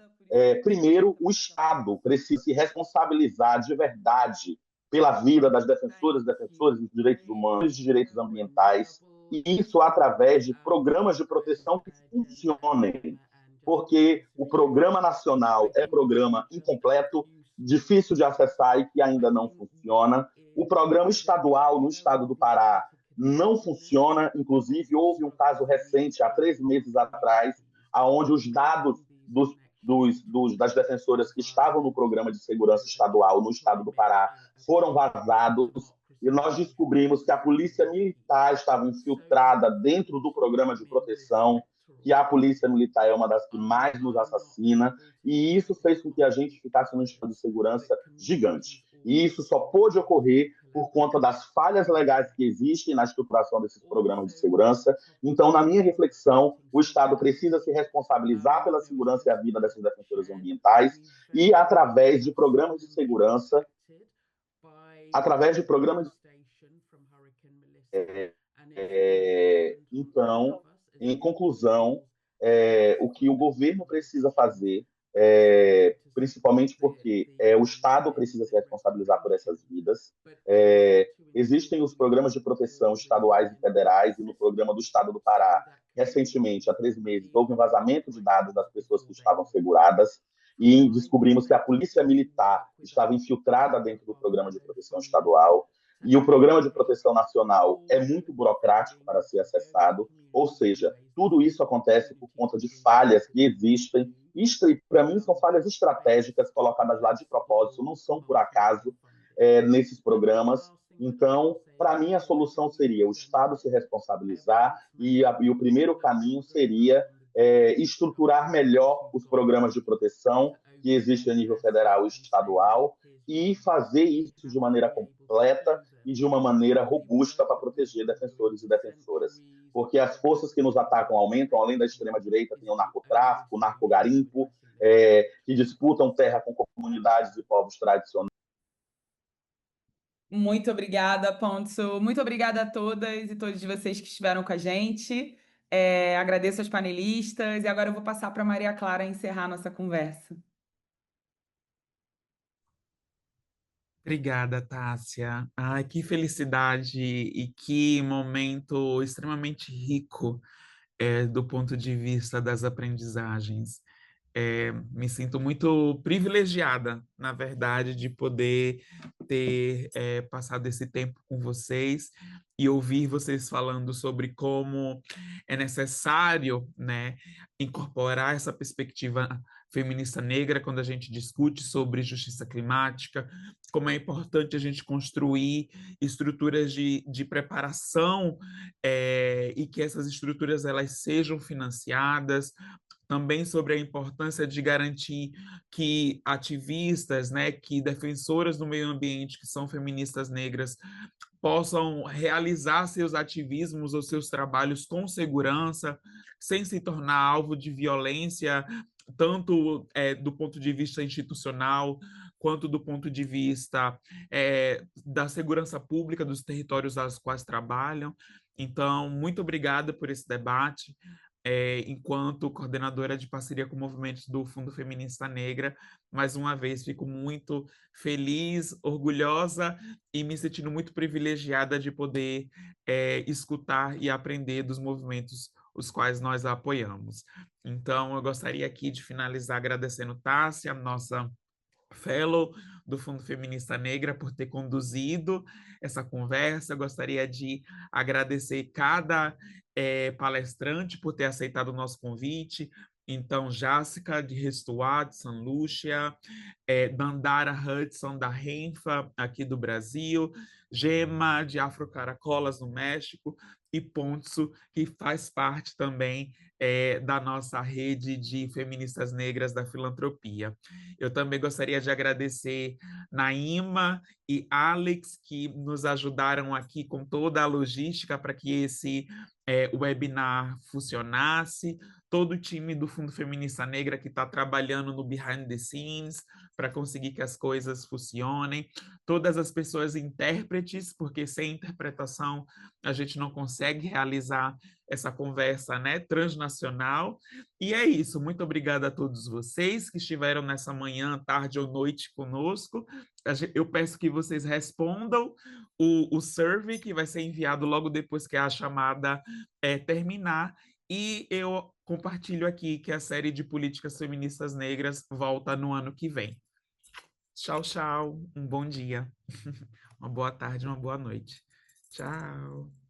primeiro, o Estado precisa se responsabilizar de verdade pela vida das defensoras e defensores dos direitos humanos, de direitos ambientais, e isso através de programas de proteção que funcionem, porque o programa nacional é um programa incompleto, difícil de acessar e que ainda não funciona. O programa estadual no estado do Pará não funciona, inclusive houve um caso recente, há 3 meses atrás, onde os dados das defensoras que estavam no programa de segurança estadual no estado do Pará foram vazados, e nós descobrimos que a polícia militar estava infiltrada dentro do programa de proteção, que a polícia militar é uma das que mais nos assassina, e isso fez com que a gente ficasse num estado de segurança gigante. E isso só pôde ocorrer por conta das falhas legais que existem na estruturação desses programas de segurança. Então, na minha reflexão, o Estado precisa se responsabilizar pela segurança e a vida dessas defensoras ambientais e, através de programas de segurança, então, em conclusão, o que o governo precisa fazer, principalmente porque o Estado precisa se responsabilizar por essas vidas. Existem os programas de proteção estaduais e federais, e no programa do Estado do Pará, recentemente, há 3 meses, houve um vazamento de dados das pessoas que estavam seguradas, e descobrimos que a polícia militar estava infiltrada dentro do programa de proteção estadual, e o programa de proteção nacional é muito burocrático para ser acessado, ou seja, tudo isso acontece por conta de falhas que existem, e para mim são falhas estratégicas colocadas lá de propósito, não são por acaso nesses programas. Então, para mim, a solução seria o Estado se responsabilizar, e o primeiro caminho seria estruturar melhor os programas de proteção que existem a nível federal e estadual, e fazer isso de maneira completa e de uma maneira robusta para proteger defensores e defensoras. Porque as forças que nos atacam aumentam, além da extrema-direita, tem o narcotráfico, o narcogarimpo, que disputam terra com comunidades e povos tradicionais. Muito obrigada, Ponto. Muito obrigada a todas e todos vocês que estiveram com a gente. Agradeço aos panelistas, e agora eu vou passar para a Maria Clara encerrar nossa conversa. Obrigada, Tássia. Ai, que felicidade e que momento extremamente rico do ponto de vista das aprendizagens. Me sinto muito privilegiada, na verdade, de poder ter passado esse tempo com vocês e ouvir vocês falando sobre como é necessário, né, incorporar essa perspectiva feminista negra quando a gente discute sobre justiça climática, como é importante a gente construir estruturas de preparação e que essas estruturas elas sejam financiadas, também sobre a importância de garantir que ativistas, né, que defensoras do meio ambiente, que são feministas negras, possam realizar seus ativismos ou seus trabalhos com segurança, sem se tornar alvo de violência, tanto do ponto de vista institucional, quanto do ponto de vista da segurança pública dos territórios aos quais trabalham. Então, muito obrigada por esse debate. Enquanto coordenadora de parceria com movimentos do Fundo Feminista Negra, mais uma vez fico muito feliz, orgulhosa e me sentindo muito privilegiada de poder escutar e aprender dos movimentos os quais nós apoiamos. Então, eu gostaria aqui de finalizar agradecendo Tássia, nossa fellow do Fundo Feminista Negra, por ter conduzido essa conversa. Eu gostaria de agradecer cada palestrante por ter aceitado o nosso convite. Então, Jássica, de Restuá, de São Lúcia, Dandara Hudson, da Renfa, aqui do Brasil, Gema, de Afrocaracolas, no México, e Ponto, que faz parte também da nossa rede de feministas negras da filantropia. Eu também gostaria de agradecer Naima e Alex, que nos ajudaram aqui com toda a logística para que esse webinar funcionasse, todo o time do Fundo Feminista Negra que está trabalhando no behind the scenes para conseguir que as coisas funcionem, todas as pessoas intérpretes, porque sem interpretação a gente não consegue realizar essa conversa, né, transnacional. E é isso, muito obrigada a todos vocês que estiveram nessa manhã, tarde ou noite conosco. Eu peço que vocês respondam o survey que vai ser enviado logo depois que a chamada terminar, e eu compartilho aqui que a série de políticas feministas negras volta no ano que vem. Tchau, tchau, um bom dia, uma boa tarde, uma boa noite. Tchau.